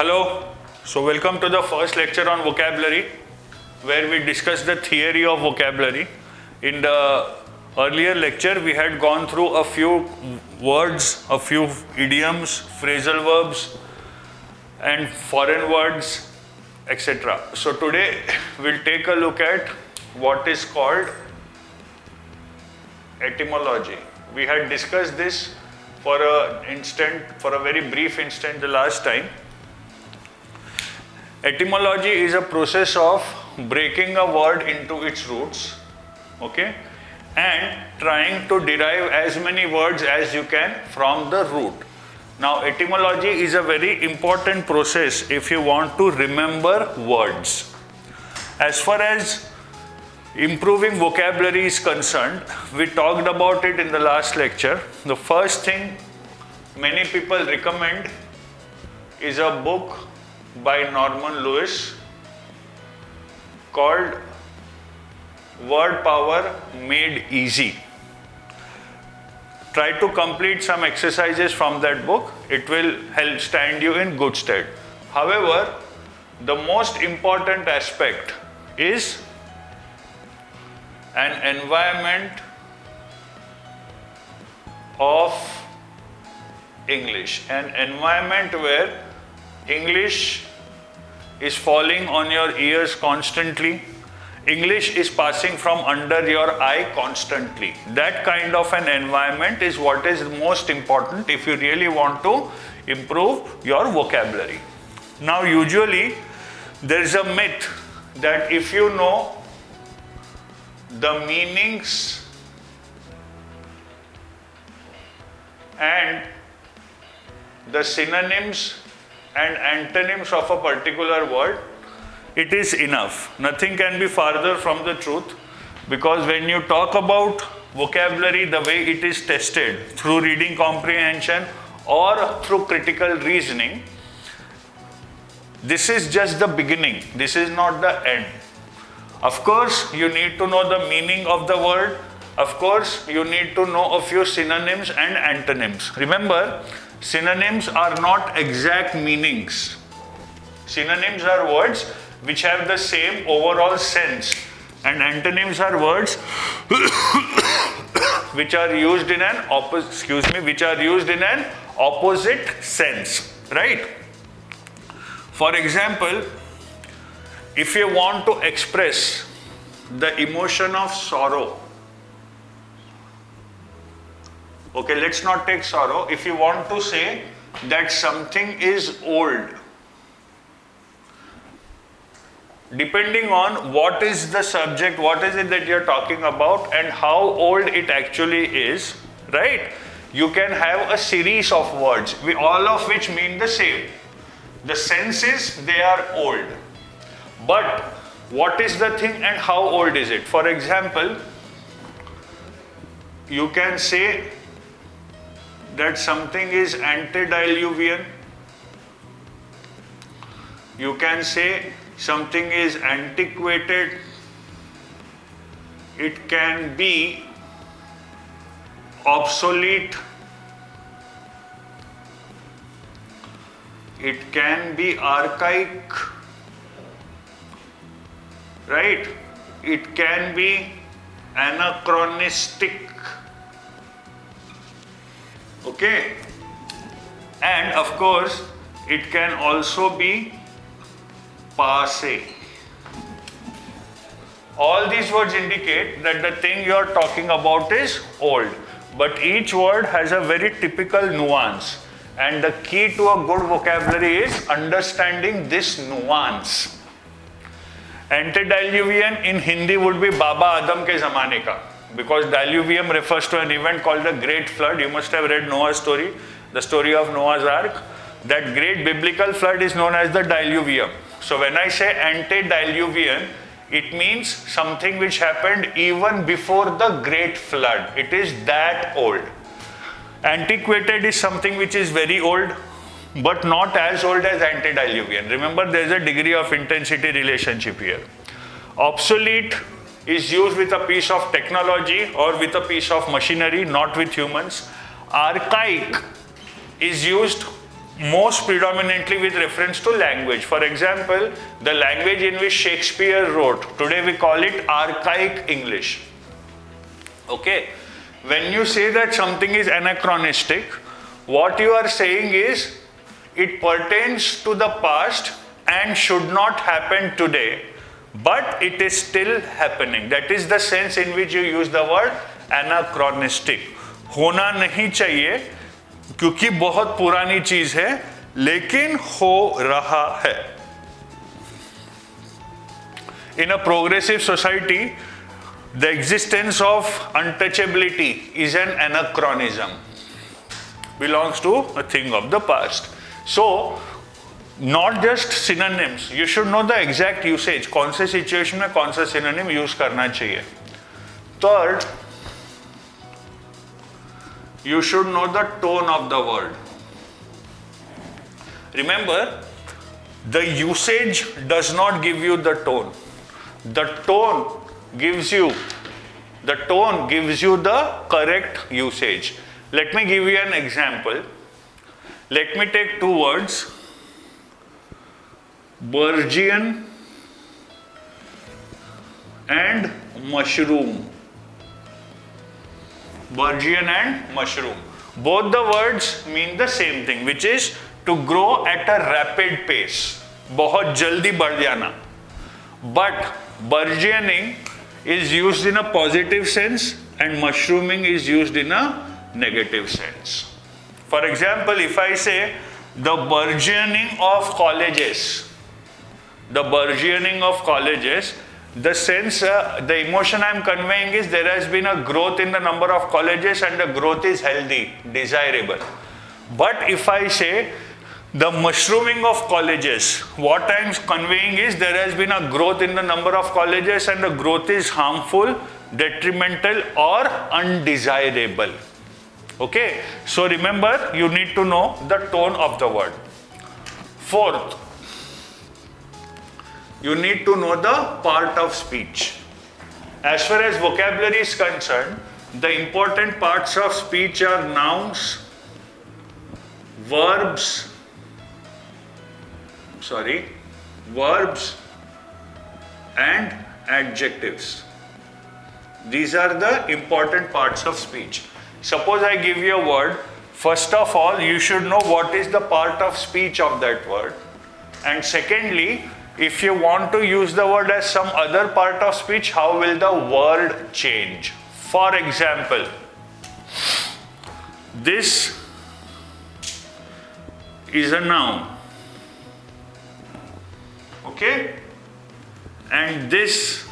Hello, so welcome to the first lecture on vocabulary, where we discuss the theory of vocabulary. In the earlier lecture, we had gone through a few words, a few idioms, phrasal verbs, and foreign words, etc. So today, we'll take a look at what is called etymology. We had discussed this for a very brief instant the last time. Etymology is a process of breaking a word into its roots, okay, and trying to derive as many words as you can from the root. Now, etymology is a very important process if you want to remember words. As far as improving vocabulary is concerned, we talked about it in the last lecture. The first thing many people recommend is a book by Norman Lewis called Word Power Made Easy. Try to complete some exercises from that book. It will help stand you in good stead. However, the most important aspect is an environment of English, an environment where English is falling on your ears constantly. English is passing from under your eye constantly. That kind of an environment is what is most important if you really want to improve your vocabulary. Now, usually there is a myth that if you know the meanings and the synonyms and antonyms of a particular word, it is enough. Nothing can be farther from the truth, because when you talk about vocabulary, the way it is tested through reading comprehension or through critical reasoning, this is just the beginning. This is not the end. Of course, you need to know the meaning of the word. Of course, you need to know a few synonyms and antonyms. Remember, synonyms are not exact meanings. Synonyms are words which have the same overall sense, and antonyms are words which are used in an opposite sense, right? For example, if you want to express the emotion of sorrow, okay, let's not take sorrow. If you want to say that something is old, depending on what is the subject, what is it that you're talking about, and how old it actually is, right? You can have a series of words, all of which mean the same. The sense is they are old. But what is the thing and how old is it? For example, you can say that something is antediluvian. You can say something is antiquated. It can be obsolete. It can be archaic, right? It can be anachronistic. Okay? And of course, it can also be passé. All these words indicate that the thing you are talking about is old. But each word has a very typical nuance. And the key to a good vocabulary is understanding this nuance. Antediluvian in Hindi would be Baba Adam ke zamane ka, because diluvium refers to an event called the Great Flood. You must have read Noah's story, the story of Noah's Ark. That great biblical flood is known as the diluvium. So when I say antediluvian, it means something which happened even before the Great Flood. It is that old. Antiquated is something which is very old, but not as old as antediluvian. Remember, there is a degree of intensity relationship here. Obsolete is used with a piece of technology or with a piece of machinery, not with humans. Archaic is used most predominantly with reference to language. For example, the language in which Shakespeare wrote, today we call it archaic English. Okay? When you say that something is anachronistic, what you are saying is it pertains to the past and should not happen today, but it is still happening. That is the sense in which you use the word anachronistic. होना नहीं चाहिए क्योंकि बहुत पुरानी चीज है, लेकिन हो रहा है. In a progressive society, the existence of untouchability is an anachronism, belongs to a thing of the past. So, not just synonyms, you should know the exact usage, कौन से situation में कौन सा synonym use करना चाहिए. Third, you should know the tone of the word. Remember, the usage does not give you the tone. The tone gives you the correct usage. Let me give you an example. Let me take two words, burgeon and mushroom. Burgeon and mushroom. Both the words mean the same thing, which is to grow at a rapid pace. बहुत जल्दी बढ़ जाना. But burgeoning is used in a positive sense and mushrooming is used in a negative sense. For example, if I say the burgeoning of colleges, the sense, the emotion I am conveying is there has been a growth in the number of colleges and the growth is healthy, desirable. But if I say the mushrooming of colleges, what I am conveying is there has been a growth in the number of colleges and the growth is harmful, detrimental or undesirable. Okay, so remember, you need to know the tone of the word. Fourth, you need to know the part of speech. As far as vocabulary is concerned, the important parts of speech are nouns, verbs and adjectives. These are the important parts of speech. Suppose I give you a word, first of all, you should know what is the part of speech of that word. And secondly, if you want to use the word as some other part of speech, how will the word change? For example, this is a noun. Okay? And this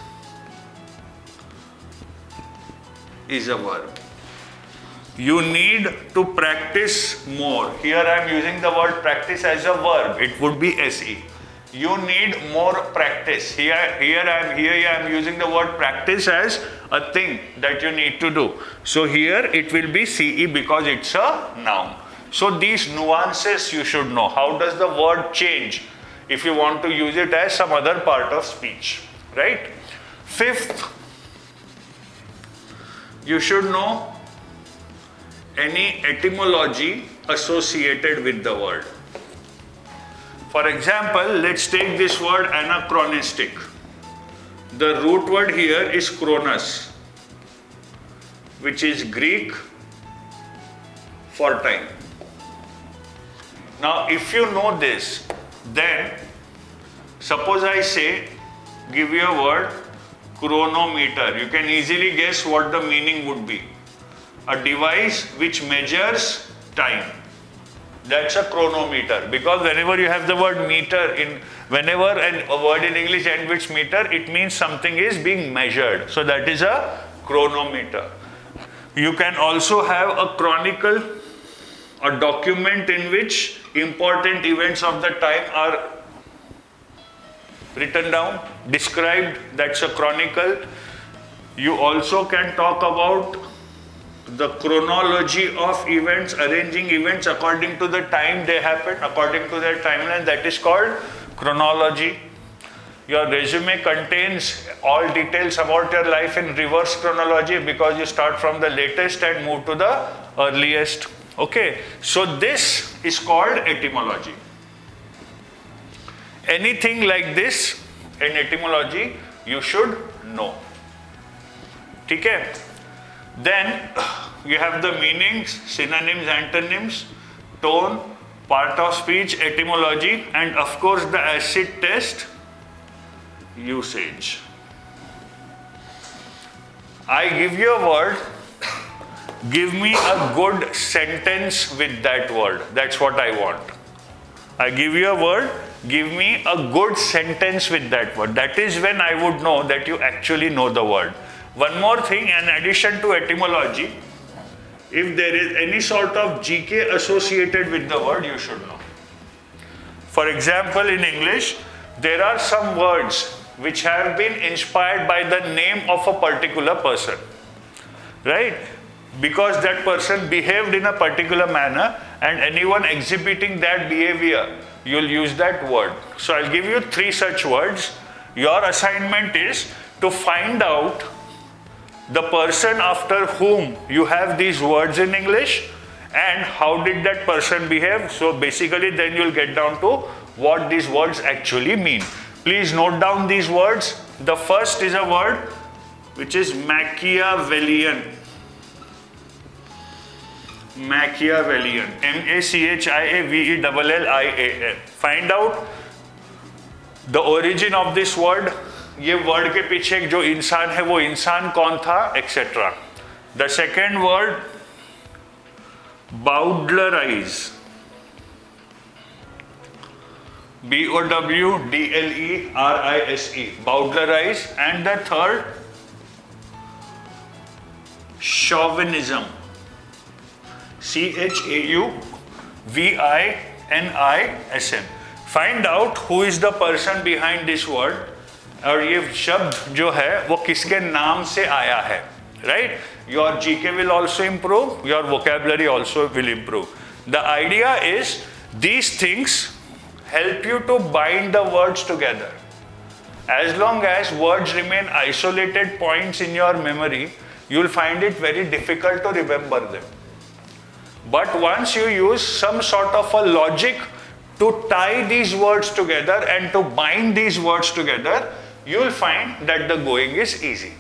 is a verb. You need to practice more. Here I am using the word practice as a verb. It would be SE. You need more practice. Here I am using the word practice as a thing that you need to do. So here it will be CE because it's a noun. So these nuances you should know. How does the word change if you want to use it as some other part of speech, right? Fifth, you should know any etymology associated with the word. For example, let's take this word anachronistic. The root word here is chronos, which is Greek for time. Now, if you know this, then suppose I say, give you a word, chronometer. You can easily guess what the meaning would be. A device which measures time. That's a chronometer, because whenever you have the word meter whenever a word in English ends with meter, it means something is being measured. So that is a chronometer. You can also have a chronicle, a document in which important events of the time are written down, described. That's a chronicle. You also can talk about the chronology of events, arranging events according to the time they happen, according to their timeline. That is called chronology. Your resume contains all details about your life in reverse chronology, because you start from the latest and move to the earliest. Okay, so this is called etymology. Anything like this in etymology you should know. Okay? Then you have the meanings, synonyms, antonyms, tone, part of speech, etymology, and of course the acid test, usage. I give you a word, give me a good sentence with that word. That's what I want. I give you a word, give me a good sentence with that word. That is when I would know that you actually know the word. One more thing, in addition to etymology, if there is any sort of GK associated with the word, you should know. For example, in English, there are some words which have been inspired by the name of a particular person, right? Because that person behaved in a particular manner, and anyone exhibiting that behavior, you'll use that word. So I'll give you 3 such words. Your assignment is to find out the person after whom you have these words in English and how did that person behave. So basically then you'll get down to what these words actually mean. Please note down these words. The first is a word which is Machiavellian. Machiavellian. Machiavellian. Find out the origin of this word. ये word के पीछे जो इंसान है वो इंसान कौन था, etcetera. The second word bowdlerise, BOWDLERISE, bowdlerise. And the third chauvinism, CHAUVINISM. Find out who is the person behind this word, और ये शब्द जो है वो किसके नाम से आया है, right? Your GK will also improve, your vocabulary also will improve. The idea is these things help you to bind the words together. As long as words remain isolated points in your memory, you will find it very difficult to remember them. But once you use some sort of a logic to tie these words together and to bind these words together, you will find that the going is easy.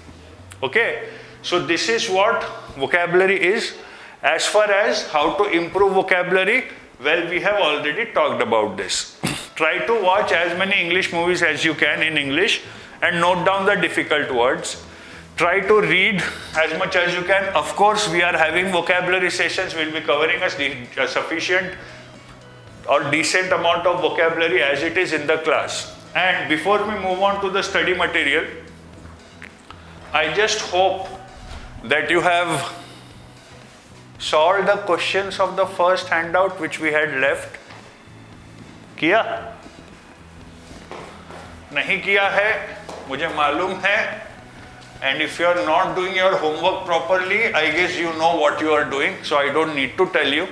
Okay? So this is what vocabulary is. As far as how to improve vocabulary, well, we have already talked about this. Try to watch as many English movies as you can in English and note down the difficult words. Try to read as much as you can. Of course, we are having vocabulary sessions. We'll be covering a sufficient or decent amount of vocabulary as it is in the class. And before we move on to the study material, I just hope that you have solved the questions of the first handout which we had left. किया? नहीं किया है, मुझे मालूम है. And if you are not doing your homework properly, I guess you know what you are doing, so I don't need to tell you.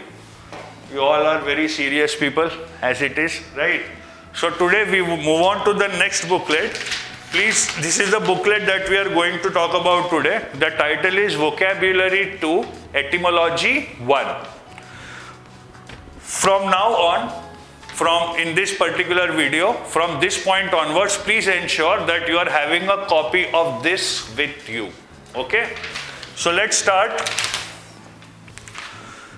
You all are very serious people as it is, right? So today we move on to the next booklet. Please, this is the booklet that we are going to talk about today. The title is Vocabulary 2, Etymology 1. From now on, in this particular video, from this point onwards, please ensure that you are having a copy of this with you. Okay? So let's start.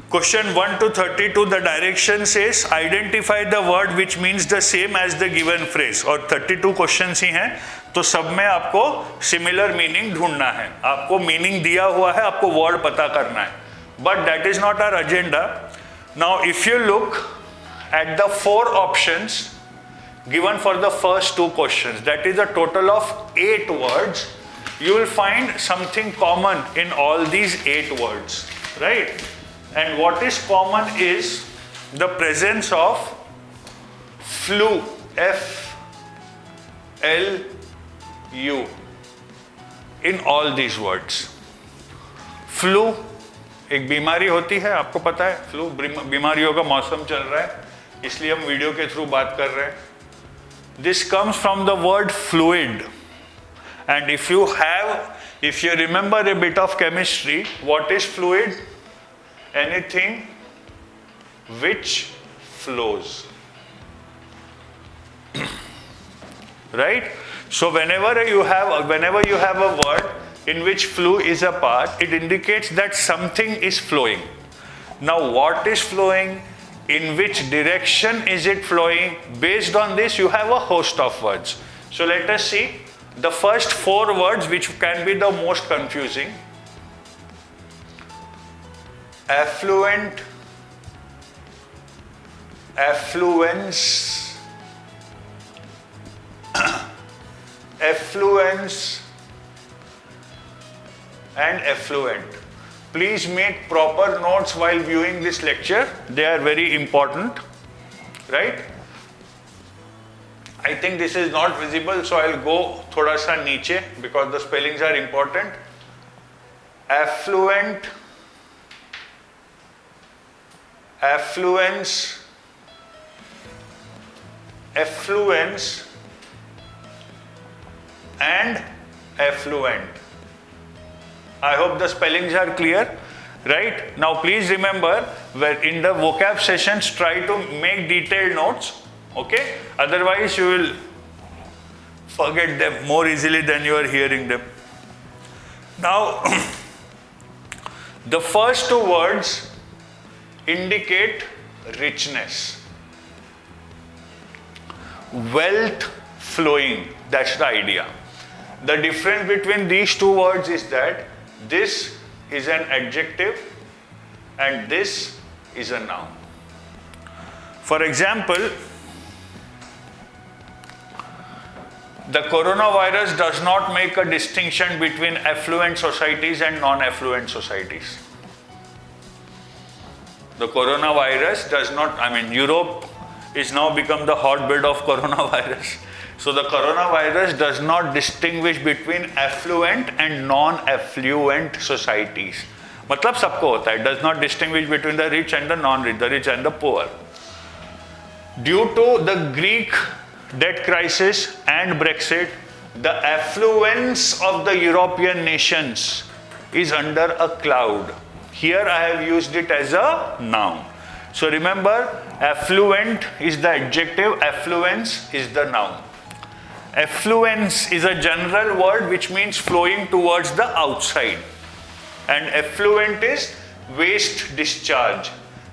Question 1 to 32, the direction says identify the word which means the same as the given phrase. और 32 questions ही हैं, तो सब में आपको similar meaning ढूंढना है. आपको meaning दिया हुआ है, आपको word पता करना है. But that is not our agenda. Now if you look at the 4 options given for the first 2 questions, that is a total of 8 words, you will find something common in all these 8 words, right? And what is common is the presence of flu, F-L-U, in all these words. Flu एक बीमारी होती है, आपको पता है. Flu बीमारियों का मौसम चल रहा है, इसलिए हम वीडियो के थ्रू बात कर रहे हैं. This comes from the word fluid. And if you remember a bit of chemistry, what is fluid? Anything which flows. Right? So whenever you have a word in which flew is a part, it indicates that something is flowing. Now what is flowing? In which direction is it flowing? Based on this, you have a host of words. So let us see the first 4 words which can be the most confusing. Affluent, affluence, affluence, and affluent. Please make proper notes while viewing this lecture. They are very important, right? I think this is not visible, so I'll go thoda sa niche because the spellings are important. Affluent, affluence, affluence, and affluent. I hope the spellings are clear, right? Now please remember, where in the vocab sessions, try to make detailed notes, okay? Otherwise you will forget them more easily than you are hearing them. Now, the first 2 words indicate richness. Wealth flowing, that's the idea. The difference between these 2 words is that this is an adjective and this is a noun. For example, the coronavirus does not make a distinction between affluent societies and non-affluent societies. The coronavirus does not, Europe is now become the hotbed of coronavirus. So the coronavirus does not distinguish between affluent and non-affluent societies. मतलब सबको होता है. It does not distinguish between the rich and the non-rich, the rich and the poor. Due to the Greek debt crisis and Brexit, the affluence of the European nations is under a cloud. Here I have used it as a noun. So remember, affluent is the adjective, affluence is the noun. Affluence is a general word which means flowing towards the outside. And affluent is waste discharge.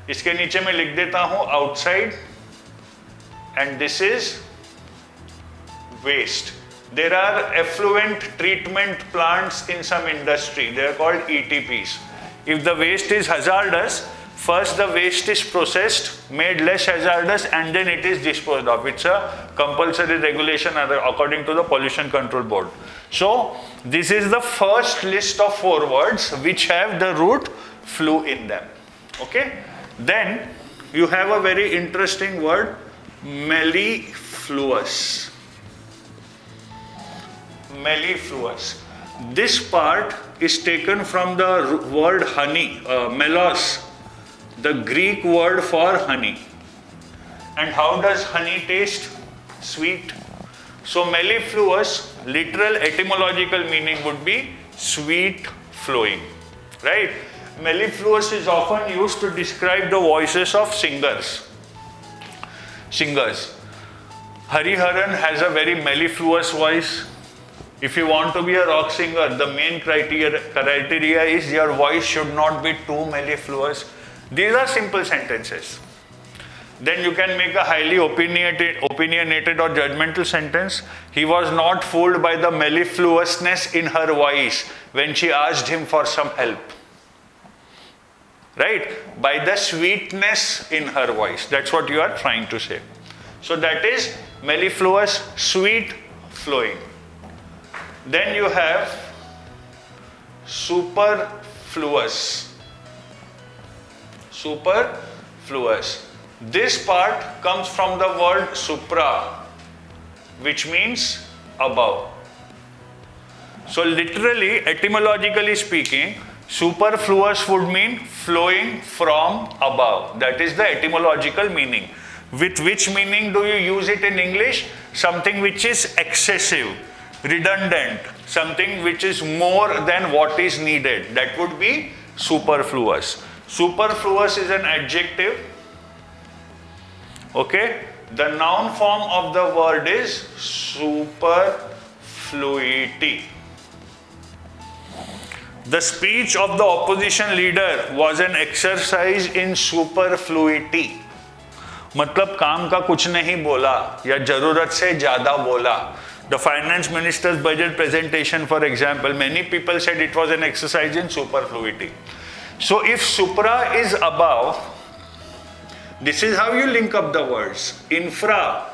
इसके नीचे मैं लिख देता हूँ outside and this is waste. There are effluent treatment plants in some industry. They are called ETPs. If the waste is hazardous, first the waste is processed, made less hazardous, and then it is disposed of. It's a compulsory regulation according to the Pollution Control Board. So this is the first list of 4 words which have the root flu in them. Okay? Then you have a very interesting word, mellifluous. Mellifluous. This part is taken from the word honey, melos, the Greek word for honey. And how does honey taste? Sweet. So mellifluous, literal etymological meaning would be sweet flowing, right? Mellifluous is often used to describe the voices of singers. Hariharan has a very mellifluous voice. If you want to be a rock singer, the main criteria is your voice should not be too mellifluous. These are simple sentences. Then you can make a highly opinionated or judgmental sentence. He was not fooled by the mellifluousness in her voice when she asked him for some help. Right? By the sweetness in her voice. That's what you are trying to say. So that is mellifluous, sweet flowing. Then you have superfluous. Superfluous. This part comes from the word supra, which means above. So literally, etymologically speaking, superfluous would mean flowing from above. That is the etymological meaning. With which meaning do you use it in English? Something which is excessive, redundant, something which is more than what is needed. That would be superfluous. Superfluous is an adjective Okay, the noun form of the word is superfluity. The speech of the opposition leader was an exercise in superfluity. मतलब काम का कुछ नहीं बोला या जरूरत से ज्यादा बोला. The finance minister's budget presentation, for example, many people said it was an exercise in superfluity. So if supra is above, this is how you link up the words. Infra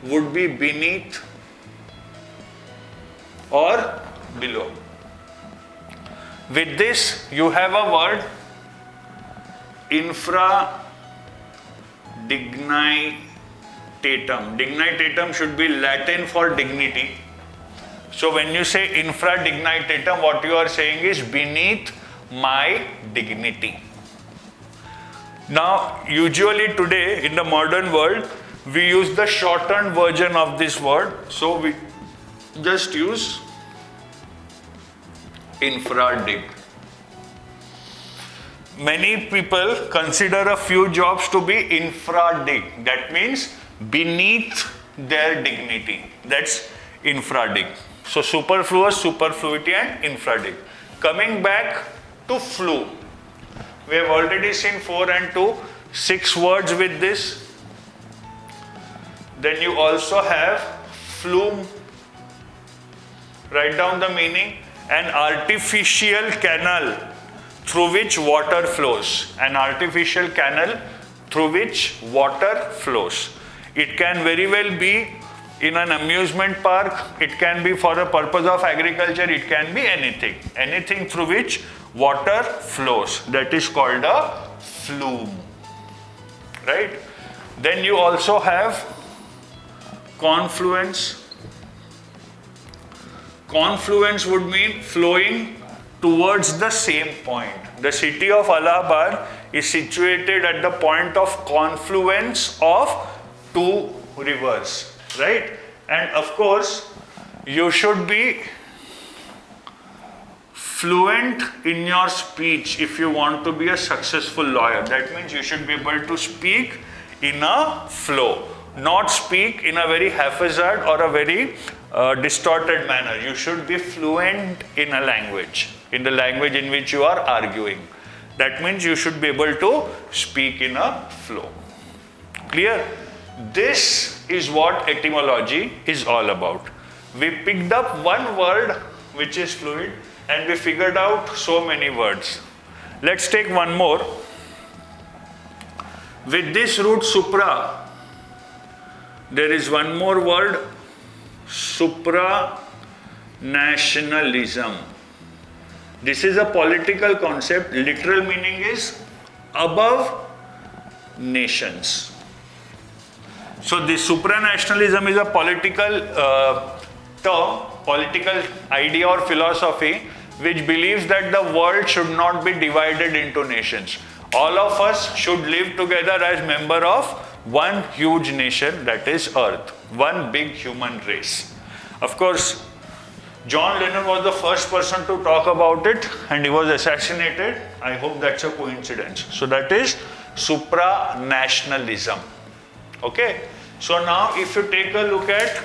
would be beneath or below. With this, you have a word infradignitatum. Dignitatum should be Latin for dignity. So when you say infradignitatum, what you are saying is beneath my dignity. Now, usually today in the modern world, we use the shortened version of this word. So we just use infradig. Many people consider a few jobs to be infradig. That means beneath their dignity. That's infradig. So superfluous, superfluity and infradig. Coming back to flu. We have already seen 4 and 2, 6 words with this. Then you also have flume. Write down the meaning. An artificial canal through which water flows. An artificial canal through which water flows. It can very well be in an amusement park, it can be for a purpose of agriculture, it can be anything. Anything through which water flows. That is called a flume. Right? Then you also have confluence. Confluence would mean flowing towards the same point. The city of Allahabad is situated at the point of confluence of 2 rivers, right? And of course, you should be fluent in your speech if you want to be a successful lawyer. That means you should be able to speak in a flow, not speak in a very haphazard or a very distorted manner. You should be fluent in a language, in the language in which you are arguing. That means you should be able to speak in a flow. Clear? This is what etymology is all about. We picked up one word which is fluid and we figured out so many words. Let's take one more. With this root supra, there is one more word, supranationalism. This is a political concept. Literal meaning is above nations. So this supranationalism is a political term, political idea or philosophy which believes that the world should not be divided into nations. All of us should live together as member of one huge nation, that is Earth, one big human race. Of course, John Lennon was the first person to talk about it and he was assassinated. I hope that's a coincidence. So that is supranationalism. Okay? So now if you take a look at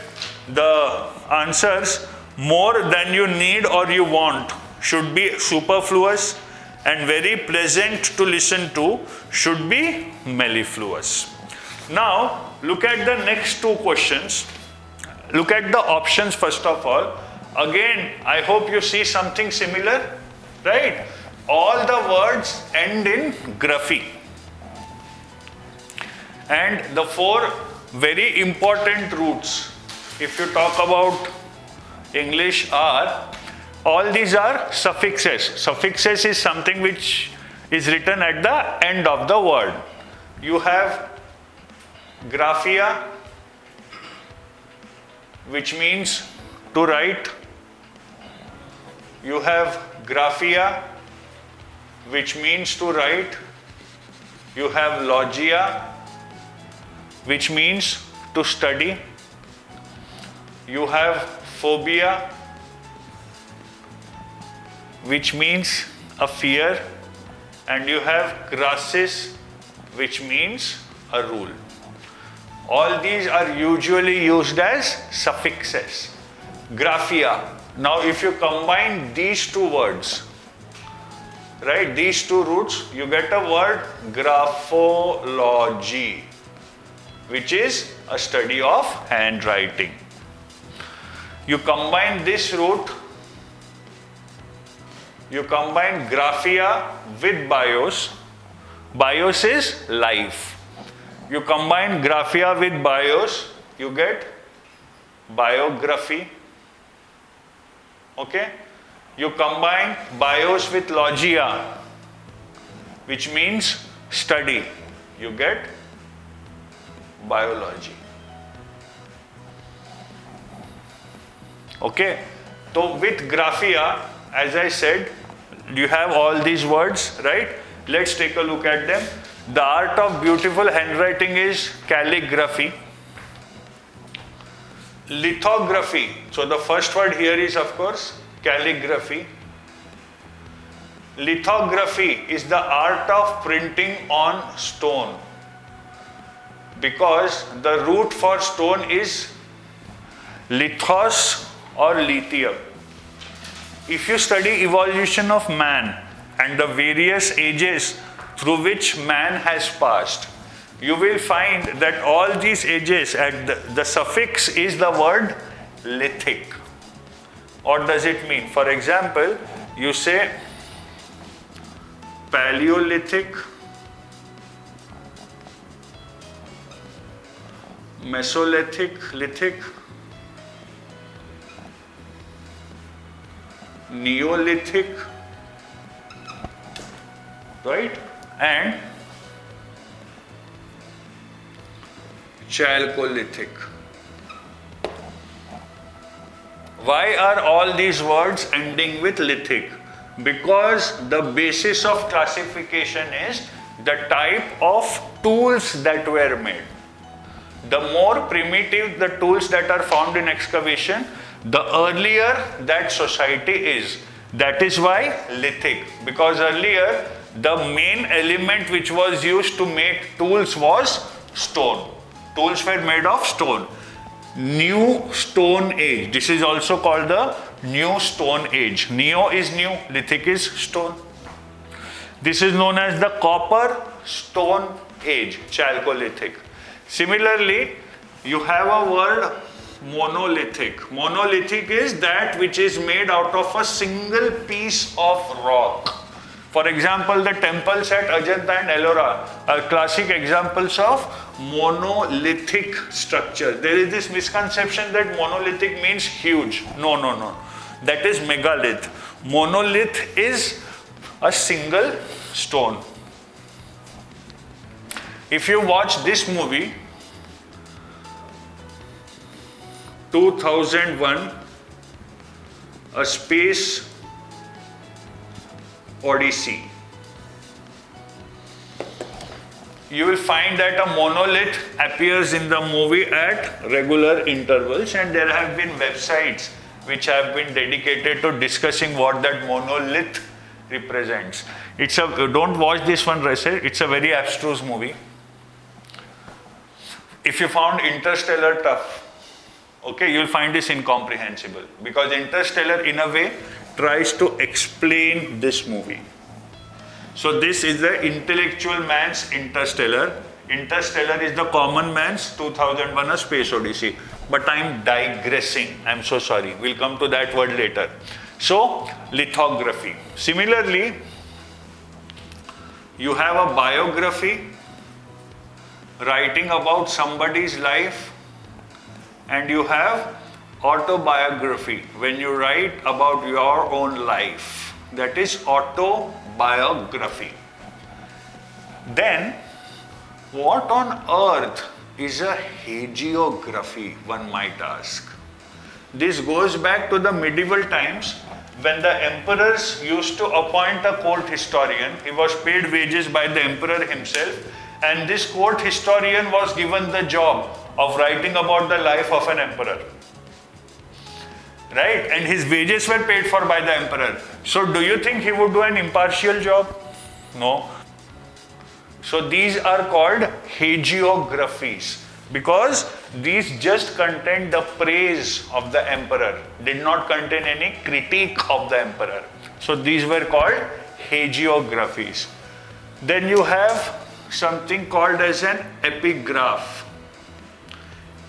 the answers, more than you need or you want should be superfluous, and very pleasant to listen to should be mellifluous. Now look at the next 2 questions. Look at the options first of all. Again, I hope you see something similar, right? All the words end in graphy. And the 4 very important roots, if you talk about English, are, all these are suffixes. Suffixes is something which is written at the end of the word. You have graphia, which means to write. You have graphia, which means to write. You have logia, which means to study. You have phobia, which means a fear. And you have grasis, which means a rule. All these are usually used as suffixes. Graphia. Now if you combine these two words, right, these two roots, you get a word graphology, which is a study of handwriting. You combine this root, you combine graphia with bios. Bios is life. You combine graphia with bios, you get biography. Okay? You combine bios with logia, which means study. You get biology. Okay? So with graphia, as I said, you have all these words, right? Let's take a look at them. The art of beautiful handwriting is calligraphy. Lithography. So the first word here is, of course, calligraphy. Lithography is the art of printing on stone, because the root for stone is lithos or lithium. If you study evolution of man and the various ages through which man has passed, you will find that all these ages, at the suffix is the word lithic. What does it mean? For example, you say Paleolithic, Mesolithic, Lithic, Neolithic, right? And Chalcolithic. Why are all these words ending with lithic? Because the basis of classification is the type of tools that were made. The more primitive the tools that are found in excavation, the earlier that society is. That is why lithic, because earlier the main element which was used to make tools was stone. Tools were made of stone. New Stone Age. This is also called the New Stone Age. Neo is new, lithic is stone. This is known as the Copper Stone Age, Chalcolithic. Similarly, you have a word monolithic. Monolithic is that which is made out of a single piece of rock. For example, the temples at Ajanta and Ellora are classic examples of monolithic structure. There is this misconception that monolithic means huge. No. That is megalith. Monolith is a single stone. If you watch this movie, 2001, A Space Odyssey, you will find that a monolith appears in the movie at regular intervals, and there have been websites which have been dedicated to discussing what that monolith represents. Don't watch this one, it's a very abstruse movie. If you found Interstellar tough, okay, you'll find this incomprehensible, because Interstellar in a way tries to explain this movie. So this is the intellectual man's Interstellar. Interstellar is the common man's 2001 A Space Odyssey. But I'm digressing. I'm so sorry. We'll come to that word later. So, lithography. Similarly, you have a biography, writing about somebody's life, and you have autobiography, when you write about your own life. That is autobiography. Then, what on earth is a hagiography, one might ask? This goes back to the medieval times, when the emperors used to appoint a court historian. He was paid wages by the emperor himself, and this court historian was given the job of writing about the life of an emperor. Right? And his wages were paid for by the emperor. So do you think he would do an impartial job? No. So these are called hagiographies because these just contain the praise of the emperor, did not contain any critique of the emperor. So these were called hagiographies. Then you have something called as an epigraph.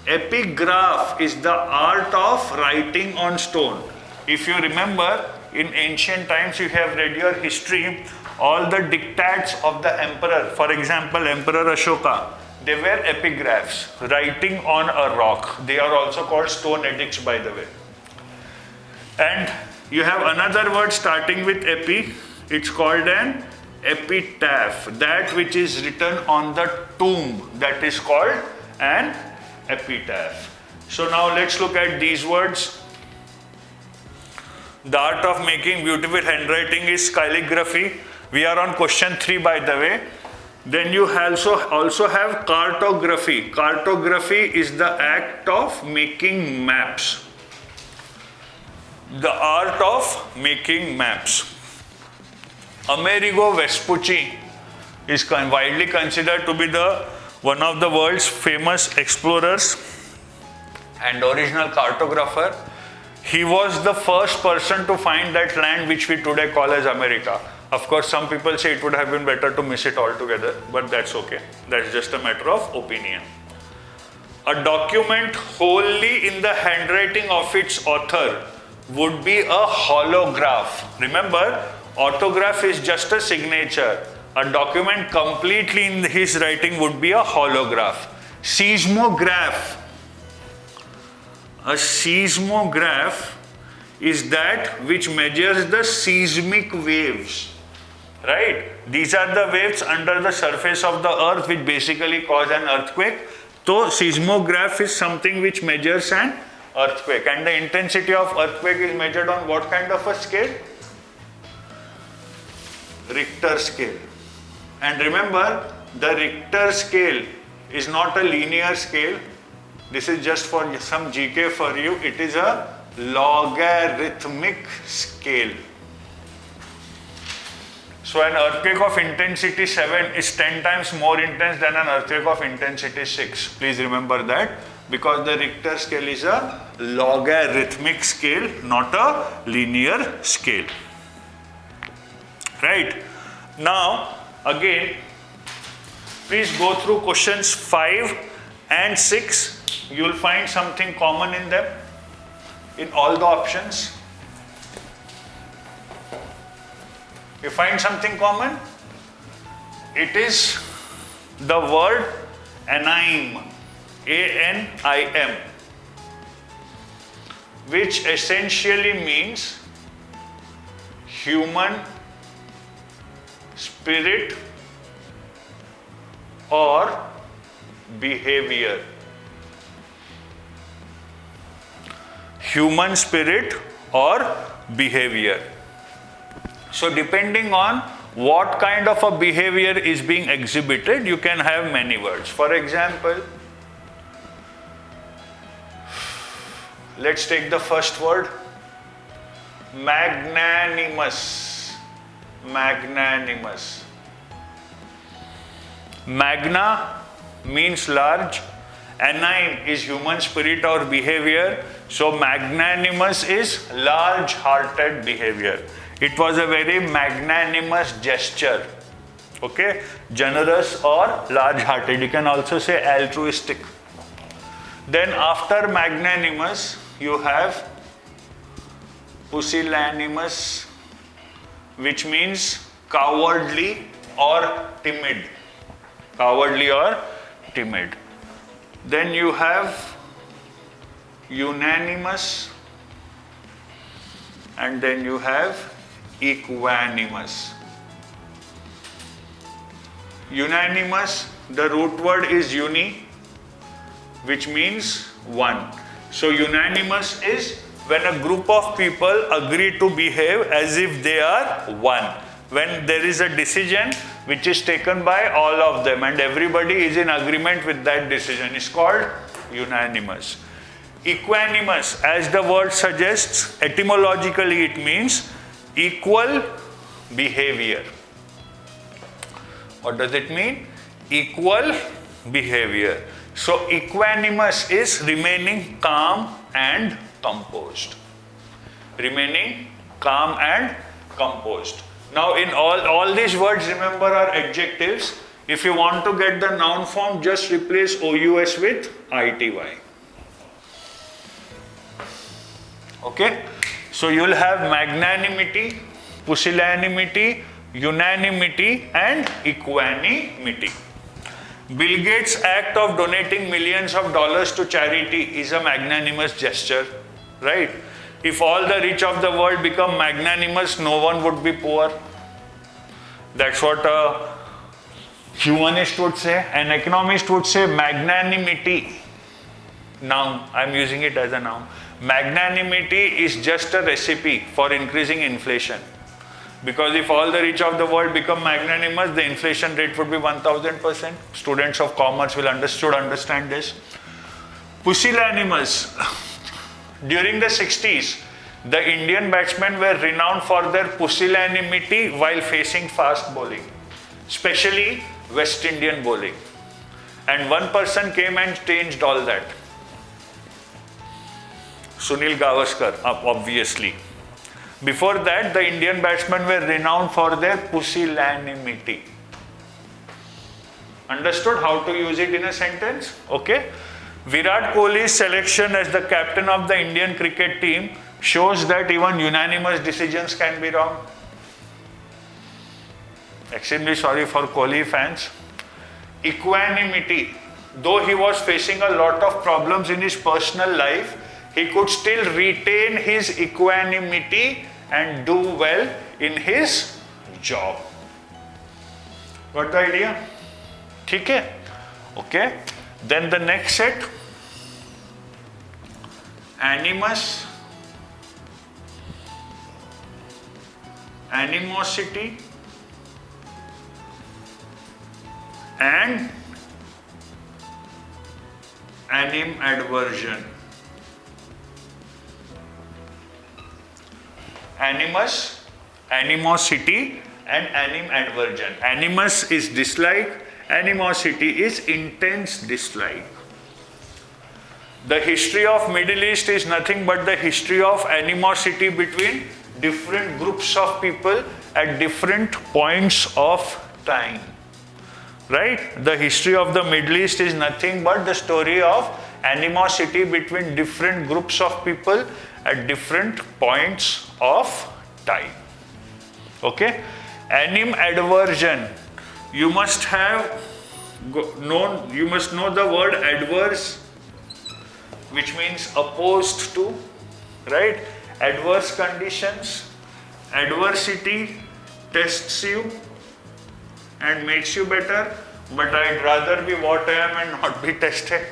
Epigraph is the art of writing on stone. If you remember, in ancient times you have read your history, all the dictats of the emperor, for example, Emperor Ashoka, they were epigraphs, writing on a rock. They are also called stone edicts, by the way. And you have another word starting with epi, it's called an epitaph, that which is written on the tomb, that is called an epitaph. So now let's look at these words. The art of making beautiful handwriting is calligraphy. We are on question 3, by the way. Then you also have cartography. Cartography is the act of making maps. The art of making maps. Amerigo Vespucci is widely considered to be one of the world's famous explorers and original cartographer. He was the first person to find that land which we today call as America. Of course, some people say it would have been better to miss it altogether, but that's okay. That's just a matter of opinion. A document wholly in the handwriting of its author would be a holograph. Remember, autograph is just a signature. A document completely in his writing would be a holograph. Seismograph. A seismograph is that which measures the seismic waves, right? These are the waves under the surface of the earth which basically cause an earthquake. So seismograph is something which measures an earthquake, and the intensity of earthquake is measured on what kind of a scale? Richter scale. And remember, the Richter scale is not a linear scale. This is just for some GK for you. It is a logarithmic scale. So an earthquake of intensity 7 is 10 times more intense than an earthquake of intensity 6. Please remember that, because the Richter scale is a logarithmic scale, not a linear scale. Right? Now, again, please go through questions 5 and 6. You will find something common in them, in all the options. You find something common? It is the word anim, A-N-I-M, which essentially means human spirit or behavior. Human spirit or behavior. So depending on what kind of a behavior is being exhibited, you can have many words. For example, let's take the first word, magnanimous. Magnanimous. Magna means large. Anime is human spirit or behavior. So magnanimous is large-hearted behavior. It was a very magnanimous gesture. Okay? Generous or large-hearted. You can also say altruistic. Then after magnanimous, you have pusillanimous, which means cowardly or timid. Cowardly or timid. Then you have unanimous, and then you have equanimous. Unanimous, the root word is uni, which means one. So unanimous is when a group of people agree to behave as if they are one. When there is a decision which is taken by all of them and everybody is in agreement with that decision, is called unanimous. Equanimous, as the word suggests, etymologically it means equal behavior. What does it mean? equal behavior. So equanimous is remaining calm and composed. Remaining calm and composed. Now in all these words, remember, are adjectives. If you want to get the noun form, just replace OUS with ITY. Okay? So you will have magnanimity, pusillanimity, unanimity and equanimity. Bill Gates' act of donating millions of dollars to charity is a magnanimous gesture, right? If all the rich of the world become magnanimous, no one would be poor. That's what a humanist would say. An economist would say magnanimity. Noun, I'm using it as a noun. Magnanimity is just a recipe for increasing inflation. Because if all the rich of the world become magnanimous, the inflation rate would be 1000%. Students of commerce will understand this. Pusillanimous. During the 60s, the Indian batsmen were renowned for their pusillanimity while facing fast bowling, especially West Indian bowling. And one person came and changed all that. Sunil Gavaskar, obviously. Before that, the Indian batsmen were renowned for their pusillanimity. Understood how to use it in a sentence? Okay. Virat Kohli's selection as the captain of the Indian cricket team shows that even unanimous decisions can be wrong. Extremely sorry for Kohli fans. Equanimity. Though he was facing a lot of problems in his personal life, he could still retain his equanimity and do well in his job. Got the idea? Okay? Okay. Then the next set, animus, animosity, and animadversion. Animus, animosity, and animadversion. Animus is dislike. Animosity is intense dislike. The history of Middle East is nothing but the history of animosity between different groups of people at different points of time. Right? The history of the Middle East is nothing but the story of animosity between different groups of people at different points of time. Okay? Animadversion. You must know the word adverse, which means opposed to, right? Adverse conditions. Adversity tests you and makes you better, but I'd rather be what I am and not be tested.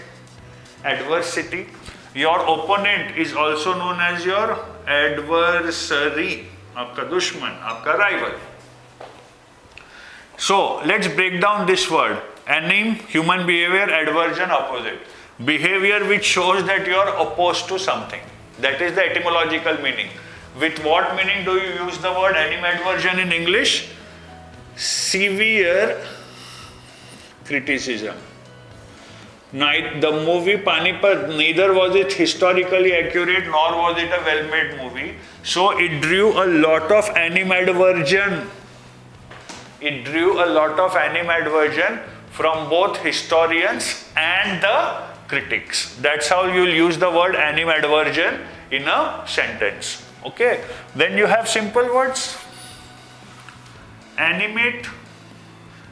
Adversity. Your opponent is also known as your adversary, आपका दुश्मन, आपका rival. So let's break down this word. Anim, human behavior, adversion, opposite. Behavior which shows that you are opposed to something. That is the etymological meaning. With what meaning do you use the word animadversion in English? Severe criticism. The movie Panipat, neither was it historically accurate nor was it a well-made movie. So it drew a lot of animadversion. It drew a lot of animadversion from both historians and the critics. That's how you'll use the word animadversion in a sentence. Okay. Then you have simple words. Animate,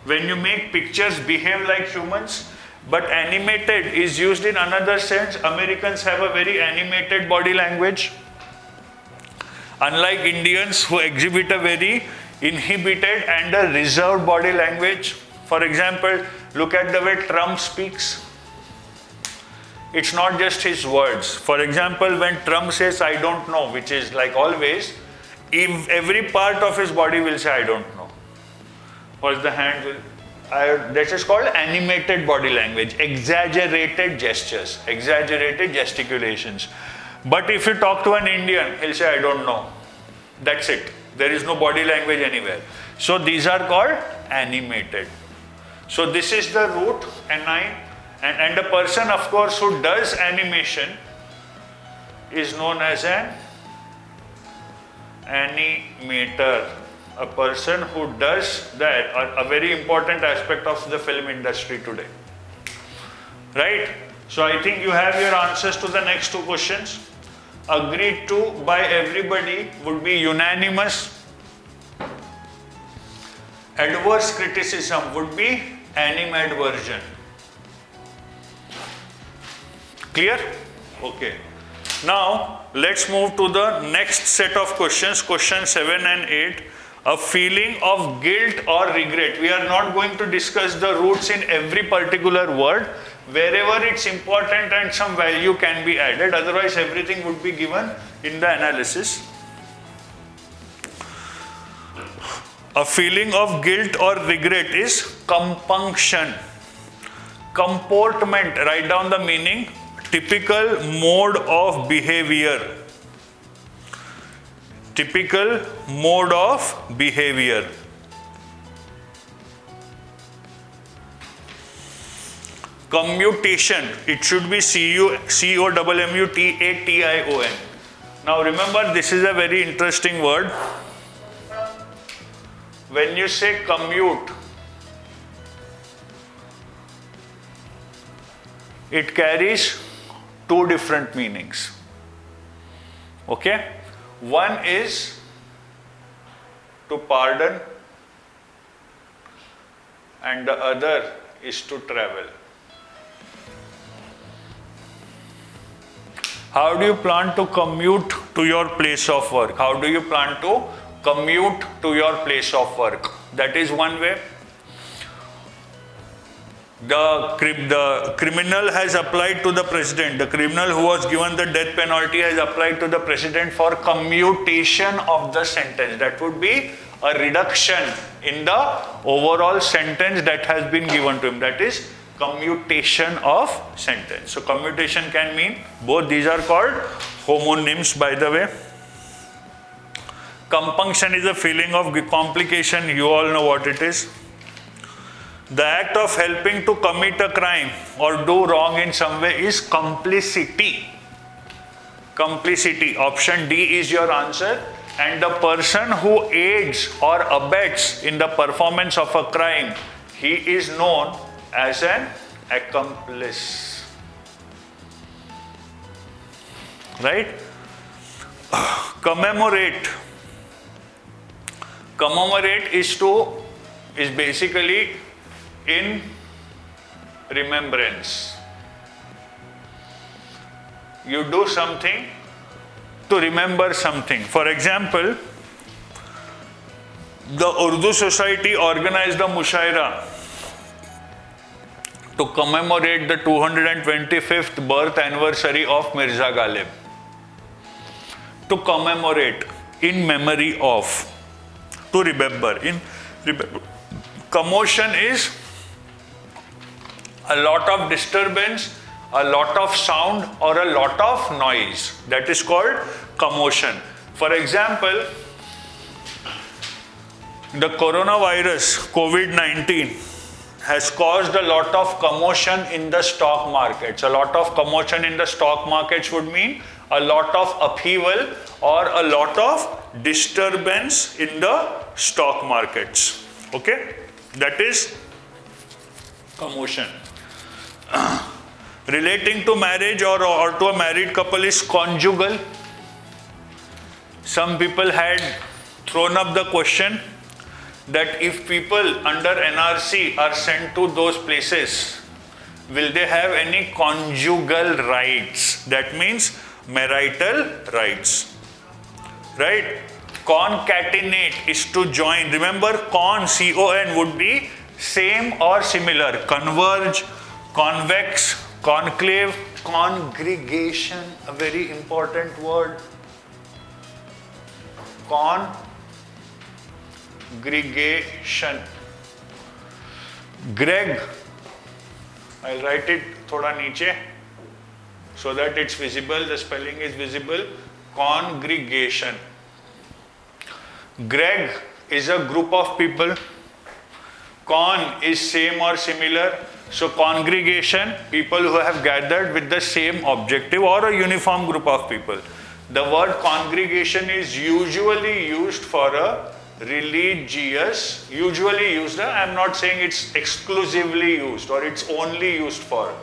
when you make pictures behave like humans, but animated is used in another sense. Americans have a very animated body language. Unlike Indians who exhibit a very inhibited and a reserved body language. For example, look at the way Trump speaks. It's not just his words. For example, when Trump says, I don't know, which is like always, if every part of his body will say, I don't know. Or the hand will, that is called animated body language, exaggerated gestures, exaggerated gesticulations. But if you talk to an Indian, he'll say, I don't know. That's it. There is no body language anywhere. So these are called animated. So this is the root, Ni, and a person, of course, who does animation is known as an animator. A person who does that, a very important aspect of the film industry today. Right? So I think you have your answers to the next two questions. Agreed to by everybody would be unanimous. Adverse criticism would be animadversion. Clear? Okay. Now let's move to the next set of questions, questions 7 and 8. A feeling of guilt or regret. We are not going to discuss the roots in every particular word. Wherever it's important and some value can be added, otherwise everything would be given in the analysis. A feeling of guilt or regret is compunction. Comportment, write down the meaning. Typical mode of behavior. Typical mode of behavior. Commutation, it should be C-O-M-M-U-T-A-T-I-O-N. Now remember, this is a very interesting word. When you say commute, it carries two different meanings. Okay? One is to pardon, and the other is to travel. How do you plan to commute to your place of work? How do you plan to commute to your place of work? That is one way. The criminal has applied to the president. The criminal who was given the death penalty has applied to the president for commutation of the sentence. That would be a reduction in the overall sentence that has been given to him. That is commutation of sentence. So commutation can mean both. These are called homonyms, by the way. Compunction is a feeling of complication. You all know what it is. The act of helping to commit a crime or do wrong in some way is complicity. Complicity. Option D is your answer. And the person who aids or abets in the performance of a crime, he is known as an accomplice. Right? Commemorate. Commemorate is basically in remembrance. You do something to remember something. For example, the Urdu Society organized a mushaira to commemorate the 225th birth anniversary of Mirza Ghalib. To commemorate, in memory of, to remember, in remember. Commotion is a lot of disturbance, a lot of sound, or a lot of noise. That is called commotion. For example, the coronavirus, COVID-19, has caused a lot of commotion in the stock markets. A lot of commotion in the stock markets would mean a lot of upheaval or a lot of disturbance in the stock markets. Okay? That is commotion. Relating to marriage or to a married couple is conjugal. Some people had thrown up the question that if people under NRC are sent to those places, will they have any conjugal rights? That means marital rights. Right? Concatenate is to join. Remember, C-O-N would be same or similar. Converge, convex, conclave, congregation, a very important word. Congregation. Greg, I'll write it thoda niche so that it's visible, the spelling is visible. Congregation. Greg is a group of people Con is same or similar. So congregation, people who have gathered with the same objective or a uniform group of people. The word congregation is usually used for a religious, usually used, I am not saying it's exclusively used or it's only used for,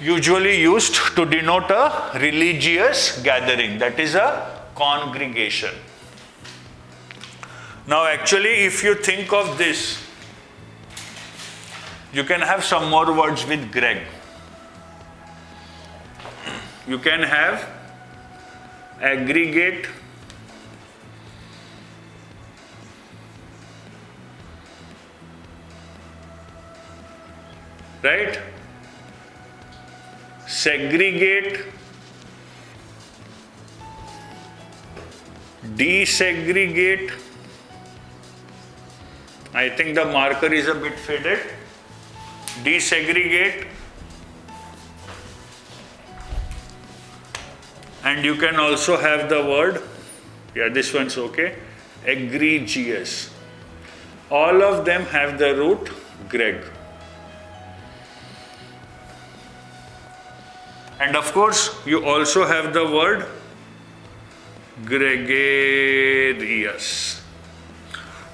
usually used to denote a religious gathering, that is a congregation. Now actually if you think of this, you can have some more words with Greg. You can have aggregate, right? Segregate, desegregate. I think the marker is a bit faded. Desegregate. And you can also have the word, yeah, this one's okay, egregious. All of them have the root Greg. And of course, you also have the word gregarious.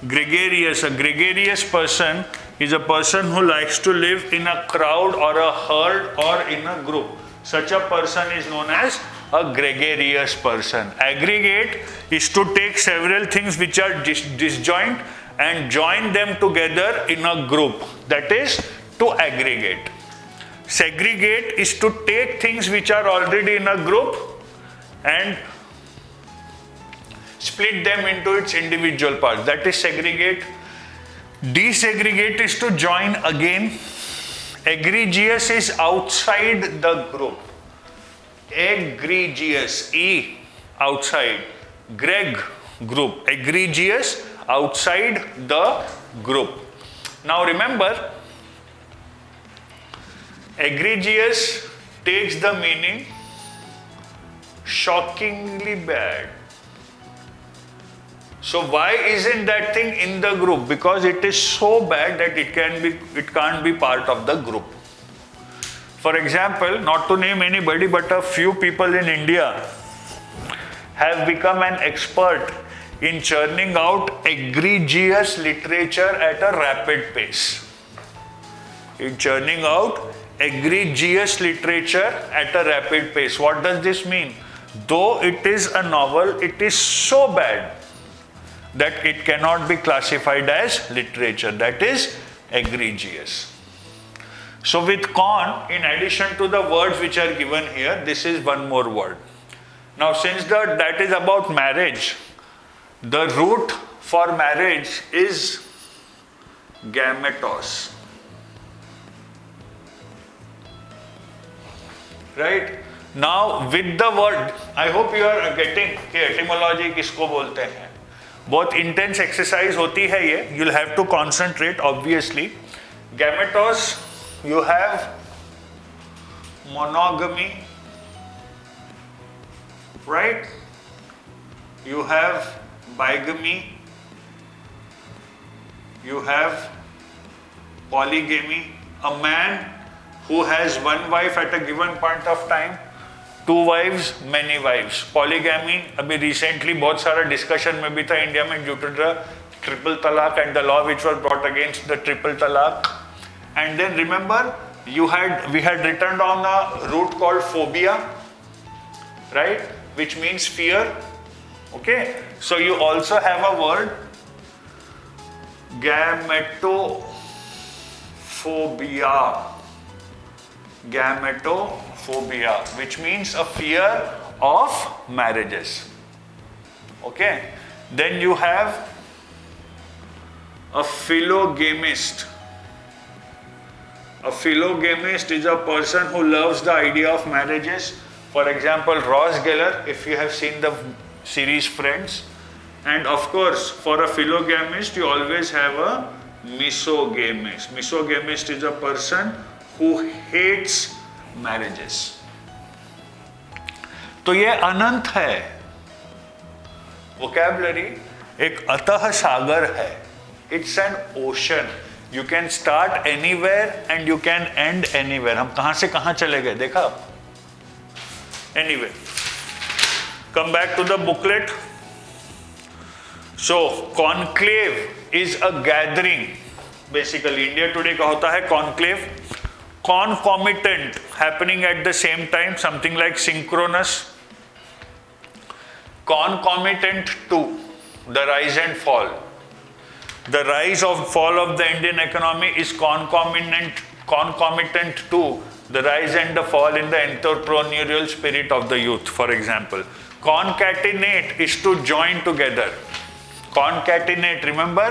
Gregarious, a gregarious person is a person who likes to live in a crowd or a herd or in a group. Such a person is known as a gregarious person. Aggregate is to take several things which are disjoint and join them together in a group. That is to aggregate. Segregate is to take things which are already in a group and split them into its individual parts. That is segregate. Desegregate is to join again. Egregious is outside the group. Egregious, E, outside. Greg, group. Egregious, outside the group. Now remember, egregious takes the meaning shockingly bad. So why isn't that thing in the group? Because it is so bad that it can't be part of the group. For example, not to name anybody, but a few people in India have become an expert in churning out egregious literature at a rapid pace. In churning out egregious literature at a rapid pace. What does this mean? Though it is a novel, it is so bad that it cannot be classified as literature. That is egregious. So with con, in addition to the words which are given here, this is one more word. Now since that is about marriage, the root for marriage is gametos. Right? Now with the word, I hope you are getting कि etymology किसको बोलते हैं. बहुत intense exercise होती है ये. You'll have to concentrate obviously. Gametos, you have monogamy, right? You have bigamy, you have polygamy, a man who has one wife at a given point of time, two wives, many wives. Polygamy, अभी recently बहुत सारा discussion में भी था India में due to the triple talaq and the law which was brought against the triple talaq. And then remember, we had written down a root called phobia, right? Which means fear. Okay. So you also have a word, gametophobia. Gametophobia, which means a fear of marriages. Okay. Then you have a philogamist. A philogamist is a person who loves the idea of marriages. For example, Ross Geller, if you have seen the series Friends. And of course, for a philogamist, you always have a misogamist. Misogamist is a person who hates marriages. तो ये अनंत है. Vocabulary एक अतः सागर है. It's an ocean. You can start anywhere and you can end anywhere. हम कहां से कहां चले गए देखा आप? Anyway. Come back to the booklet. So conclave is a gathering. Basically India Today का होता है conclave. Concomitant, happening at the same time, something like synchronous. Concomitant to the rise and fall. The rise or fall of the Indian economy is concomitant to the rise and the fall in the entrepreneurial spirit of the youth, for example. Concatenate is to join together. Concatenate, remember,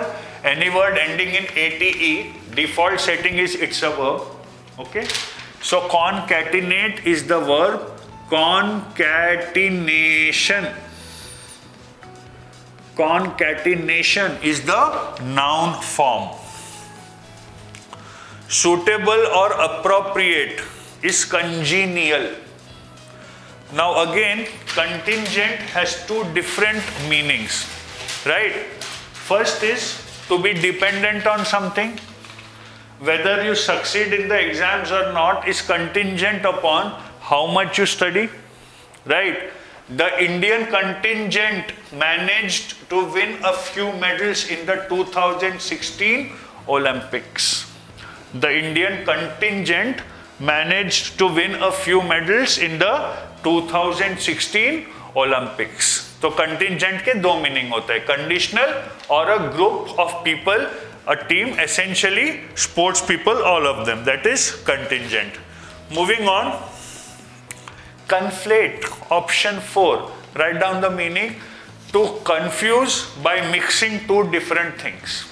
any word ending in ate, default setting is it's a verb. Okay, so concatenate is the verb. Concatenation is the noun form. Suitable or appropriate is congenial. Now again, contingent has two different meanings, right? First is to be dependent on something. Whether you succeed in the exams or not is contingent upon how much you study, right? The Indian contingent managed to win a few medals in the 2016 Olympics. The Indian contingent managed to win a few medals in the 2016 Olympics. तो contingent के दो meaning होते हैं, conditional और a group of people, a team, essentially sports people, all of them, that is contingent. Moving on, conflate, option 4. Write down the meaning. To confuse by mixing two different things.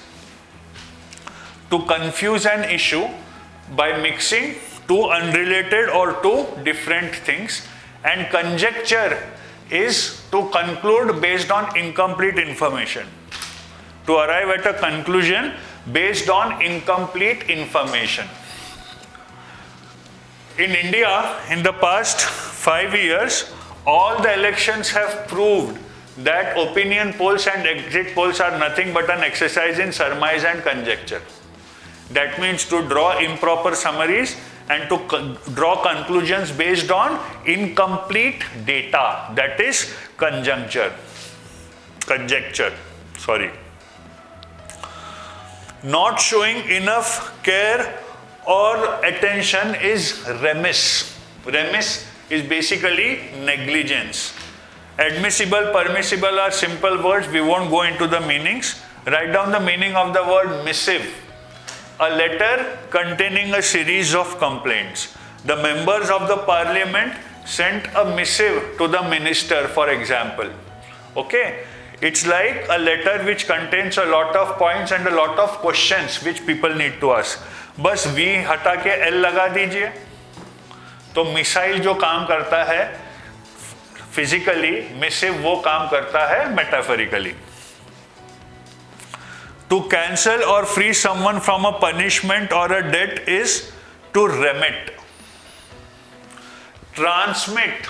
To confuse an issue by mixing two unrelated or two different things. And conjecture is to conclude based on incomplete information. To arrive at a conclusion based on incomplete information. In India, in the past 5 years, all the elections have proved that opinion polls and exit polls are nothing but an exercise in surmise and conjecture. That means to draw improper summaries and to draw conclusions based on incomplete data. That is conjecture. Not showing enough care or attention is remiss. Remiss is basically negligence. Admissible, permissible are simple words. We won't go into the meanings. Write down the meaning of the word missive. A letter containing a series of complaints. The members of the parliament sent a missive to the minister, for example. Okay? It's like a letter which contains a lot of points and a lot of questions which people need to ask. बस V हटा के L लगा दीजिए. तो missile जो काम करता है फिजिकली, मिसिव वो काम करता है metaphorically. To cancel or free someone from a punishment or a debt is to remit. Transmit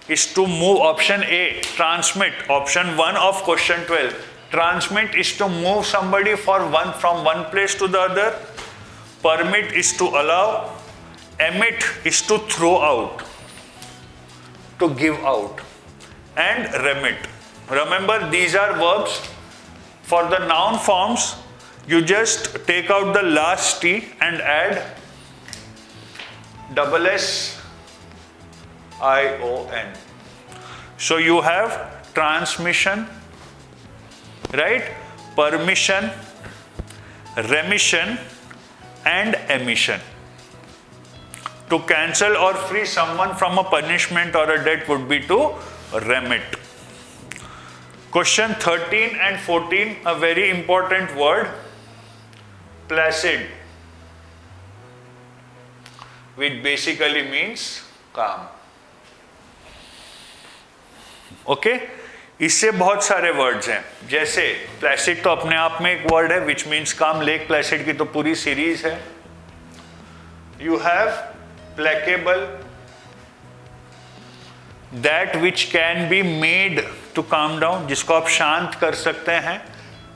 is to move. Option A, transmit. Option 1 of question 12. Transmit is to move somebody from one place to the other. Permit is to allow. Emit is to throw out, to give out. And remit. Remember, these are verbs. For the noun forms, you just take out the last T and add double S I-O-N. So you have transmission, right? Permission, remission, and emission. To cancel or free someone from a punishment or a debt would be to remit. Question 13 and 14, a very important word, placid, which basically means calm. Okay इससे बहुत सारे words हैं, जैसे Placid तो अपने आप में एक वर्ड है which means calm. Lake placid की तो पूरी सीरीज है. You have placable, that which can be made to calm down, जिसको आप शांत कर सकते हैं.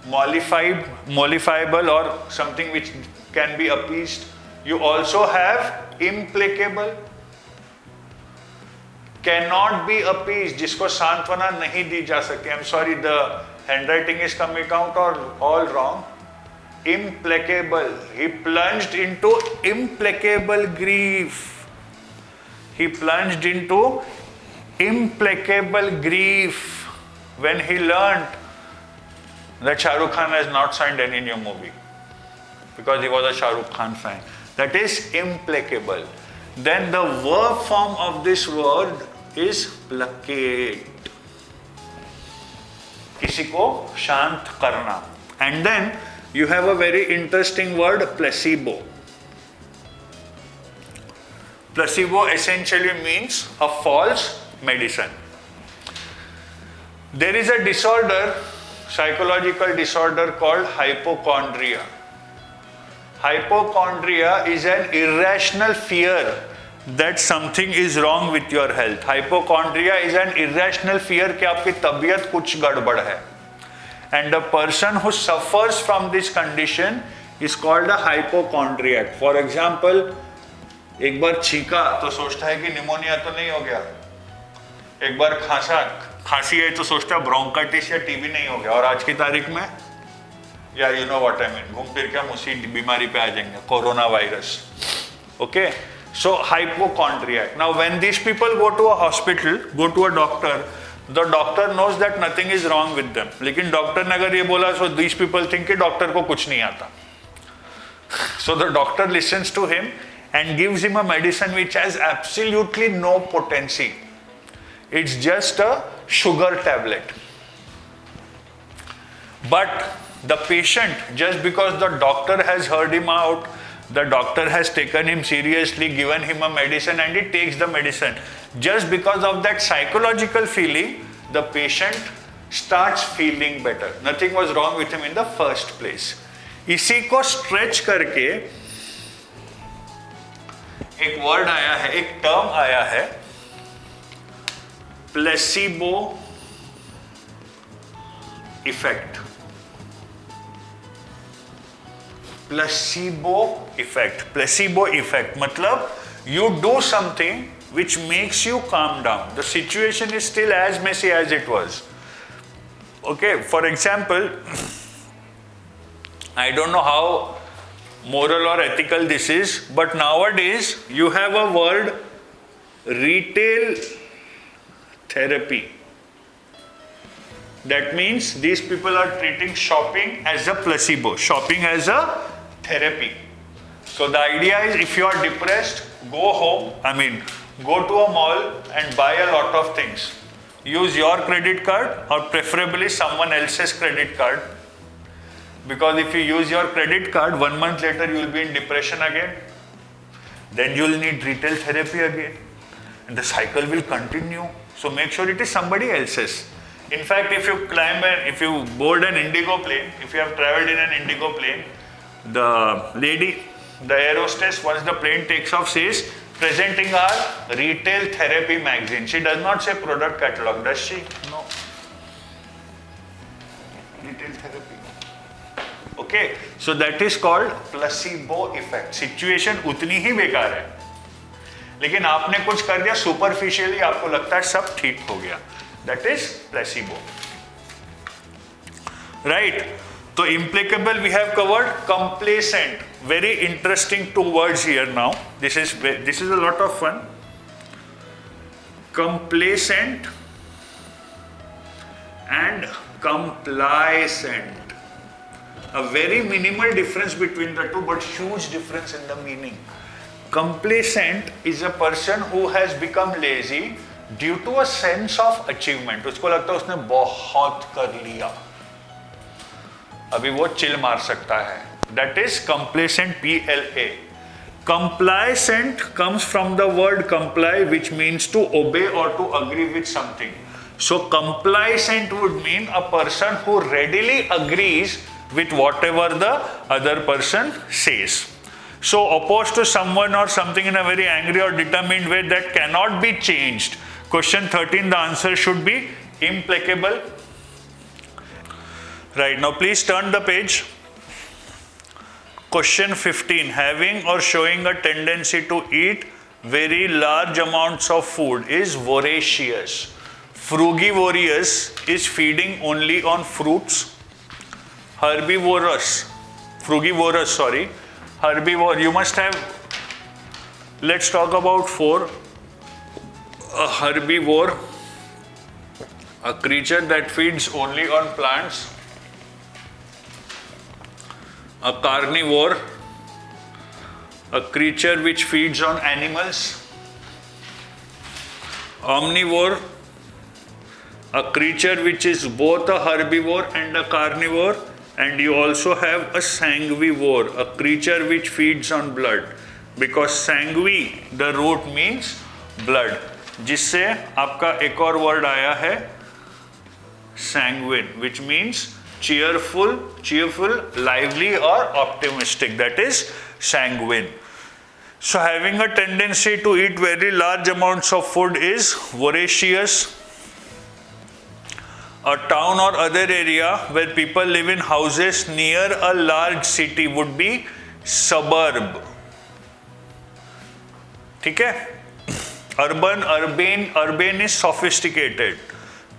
mollifiable or something which can be appeased. You also have implacable, cannot be appeased, जिसको सांत्वना नहीं दी जा सकती. I'm sorry, the handwriting is coming out all wrong. Implacable. He plunged into implacable grief. He plunged into implacable grief when he learned that Shah Rukh Khan has not signed any new movie because he was a Shah Rukh Khan fan. That is implacable. Then the verb form of this word is placate. किसी को शांत करना. And then you have a very interesting word, placebo. Placebo essentially means a false medicine. There is a disorder, psychological disorder called hypochondria. Hypochondria is an irrational fear that something is wrong with your health. Hypochondria is an irrational fear कि आपकी तबीयत कुछ गड़बड़ है. And a person who suffers from this condition is called a hypochondriac. For example, एक बार छींका तो सोचता है कि निमोनिया तो नहीं हो गया. एक बार खांसी है तो सोचता है ब्रोंकाइटिस या टीबी नहीं हो गया. और आज की तारीख में या you know what I mean, घूम फिर के हम उसी बीमारी पे आ जाएंगे, corona virus. Okay, so hypochondriac. Now when these people go to a hospital, go to a doctor, the doctor knows that nothing is wrong with them. लेकिन doctor ने अगर ये बोला, so these people think कि doctor को कुछ नहीं आता. So the doctor listens to him and gives him a medicine which has absolutely no potency. It's just a sugar tablet. But the patient, just because the doctor has heard him out, the doctor has taken him seriously, given him a medicine, and he takes the medicine. Just because of that psychological feeling, the patient starts feeling better. Nothing was wrong with him in the first place. इसी को stretch करके एक word आया है, एक term आया है, placebo effect. Placebo effect मतलब you do something which makes you calm down. The situation is still as messy as it was. Okay, for example, I don't know how moral or ethical this is, but nowadays you have a word, retail therapy. That means these people are treating shopping as a placebo, shopping as a therapy. So the idea is, if you are depressed, go to a mall and buy a lot of things. Use your credit card or preferably someone else's credit card. Because if you use your credit card, 1 month later you will be in depression again. Then you will need retail therapy again. And the cycle will continue. So make sure it is somebody else's. In fact, if you board an Indigo plane, if you have traveled in an Indigo plane, the air hostess, once the plane takes off, says, presenting our retail therapy magazine. She does not say product catalog, does she? No. Retail therapy. Okay, so that is called placebo effect. Situation उतनी ही बेकार है, लेकिन आपने कुछ कर दिया superficially, आपको लगता है सब ठीक हो गया. That is placebo. Right? So implacable we have covered. Complacent. Very interesting 2 words here now. This is a lot of fun. Complacent and complacent. A very minimal difference between the two, but huge difference in the meaning. Complacent is a person who has become lazy due to a sense of achievement. उसको लगता है उसने बहुत कर लिया, अभी वो chill मार सकता है. That is complacent, PLA. Complacent comes from the word comply, which means to obey or to agree with something. So complacent would mean a person who readily agrees with whatever the other person says. So opposed to someone or something in a very angry or determined way that cannot be changed. Question 13, the answer should be implacable. Right, now please turn the page. Question 15. Having or showing a tendency to eat very large amounts of food is voracious. Frugivorous is feeding only on fruits. Herbivorous, herbivore, you must have, let's talk about 4. A herbivore, a creature that feeds only on plants. A carnivore, a creature which feeds on animals. Omnivore, a creature which is both a herbivore and a carnivore. And you also have a sanguivore, a creature which feeds on blood. Because sangui, the root means blood. जिससे आपका एक और word आया है sanguine, which means cheerful, lively or optimistic. That is sanguine. So having a tendency to eat very large amounts of food is voracious. A town or other area where people live in houses near a large city would be suburb. ठीक है? Urban is sophisticated.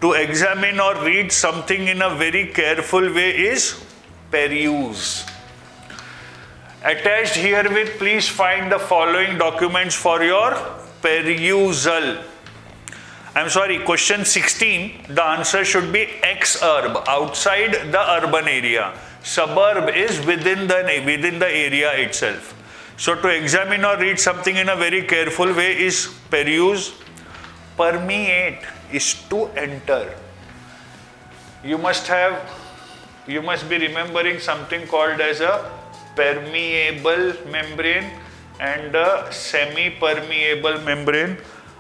To examine or read something in a very careful way is peruse. Attached herewith, please find the following documents for your perusal. I'm sorry, question 16, the answer should be exurb, outside the urban area. Suburb is within the area itself. So to examine or read something in a very careful way is peruse. Permeate is to enter. You must be remembering something called as a permeable membrane and a semi-permeable membrane.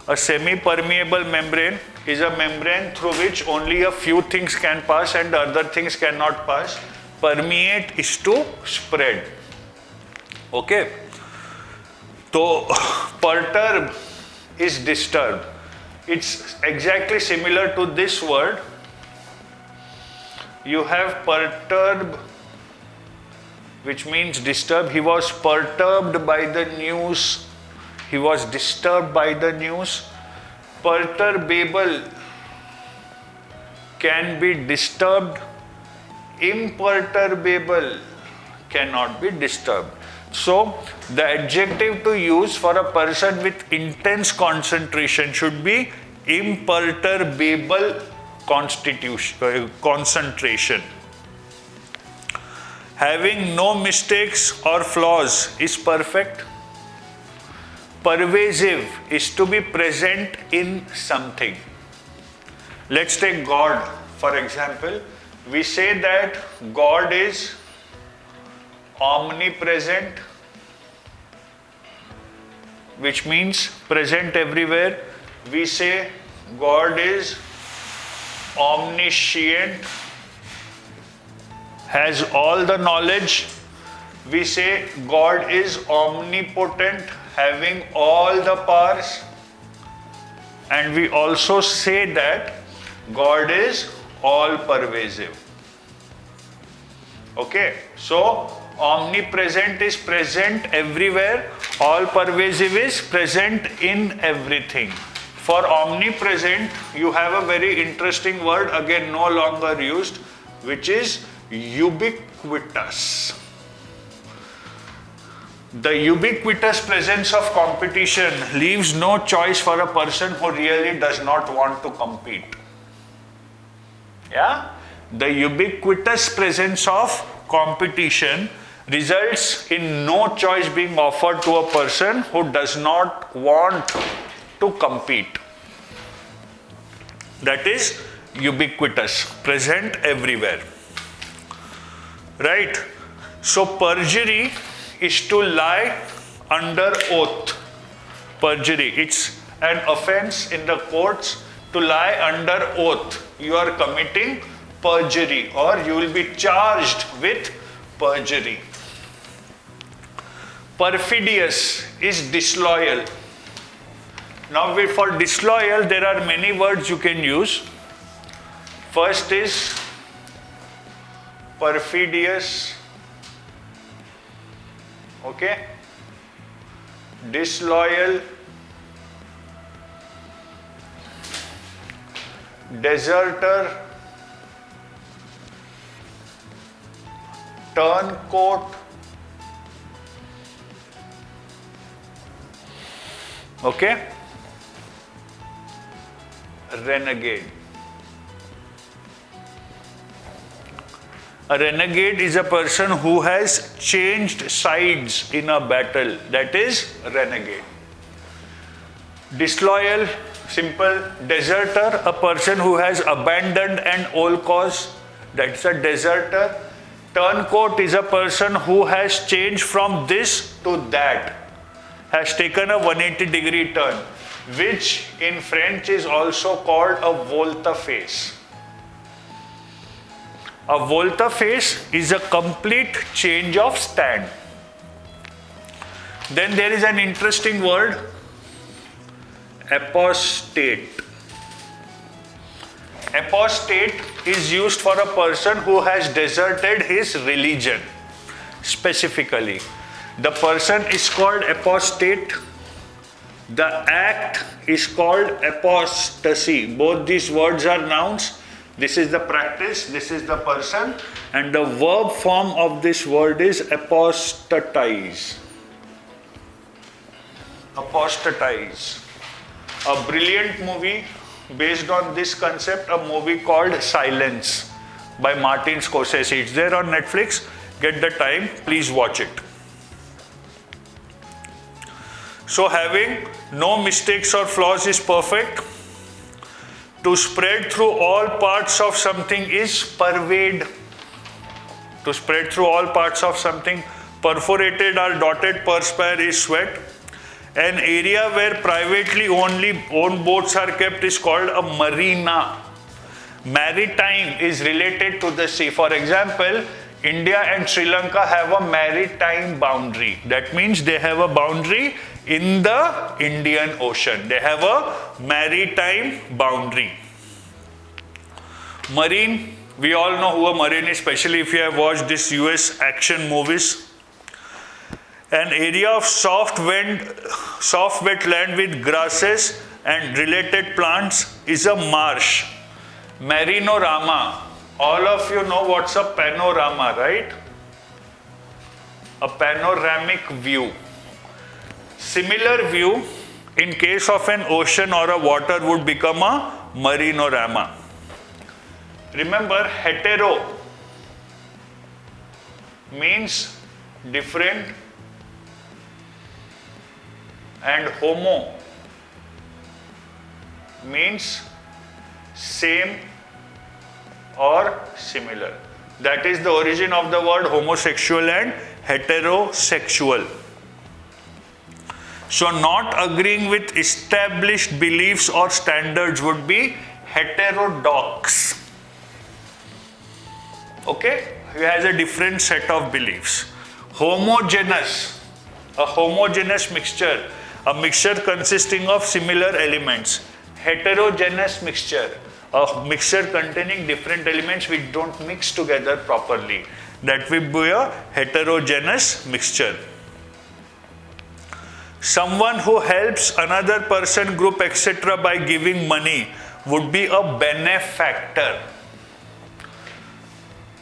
A semi-permeable membrane is a membrane through which only a few things can pass and other things cannot pass. Permeate is to spread. Okay. So, perturb is disturb. It's exactly similar to this word. You have perturb, which means disturb. He was perturbed by the news. He was disturbed by the news. Perturbable can be disturbed. Imperturbable cannot be disturbed. So, the adjective to use for a person with intense concentration should be imperturbable concentration. Having no mistakes or flaws is perfect. Pervasive is to be present in something. Let's take God, for example. We say that God is omnipresent, which means present everywhere. We say God is omniscient, has all the knowledge. We say God is omnipotent, having all the powers. And we also say that God is all pervasive. Okay, so omnipresent is present everywhere, all pervasive is present in everything. For omnipresent, you have a very interesting word, again no longer used, which is ubiquitous. The ubiquitous presence of competition leaves no choice for a person who really does not want to compete. Yeah? The ubiquitous presence of competition results in no choice being offered to a person who does not want to compete. That is ubiquitous, present everywhere. Right? So perjury is to lie under oath. Perjury, it's an offense in the courts to lie under oath. You are committing perjury or you will be charged with perjury. Perfidious is disloyal. Now for disloyal there are many words you can use. First is perfidious, okay, disloyal, deserter, turncoat, okay, renegade. A renegade is a person who has changed sides in a battle. That is renegade. Disloyal, simple. Deserter, a person who has abandoned an old cause. That's a deserter. Turncoat is a person who has changed from this to that, has taken a 180-degree turn, which in French is also called a volte-face. A volte-face is a complete change of stand. Then there is an interesting word, apostate. Apostate is used for a person who has deserted his religion. Specifically, the person is called apostate. The act is called apostasy. Both these words are nouns. This is the practice, this is the person, and the verb form of this word is apostatize. Apostatize. A brilliant movie based on this concept, a movie called Silence by Martin Scorsese. It's there on Netflix. Get the time, please watch it. So having no mistakes or flaws is perfect. To spread through all parts of something is pervade. To spread through all parts of something. Perforated or dotted, perspire is sweat. An area where privately only owned boats are kept is called a marina. Maritime is related to the sea. For example, India and Sri Lanka have a maritime boundary. That means they have a boundary in the Indian Ocean. They have a maritime boundary. Marine, we all know who a marine is, especially if you have watched these US action movies. An area of soft wet land with grasses and related plants is a marsh. Marinorama. All of you know what's a panorama, right? A panoramic view. Similar view in case of an ocean or a water would become a marinorama. Remember, hetero means different and homo means same or similar. That is the origin of the word homosexual and heterosexual. So not agreeing with established beliefs or standards would be heterodox. Okay? He has a different set of beliefs. Homogeneous. A homogeneous mixture. A mixture consisting of similar elements. Heterogeneous mixture. A mixture containing different elements which don't mix together properly. That will be a heterogeneous mixture. Someone who helps another person, group, etc. by giving money would be a benefactor.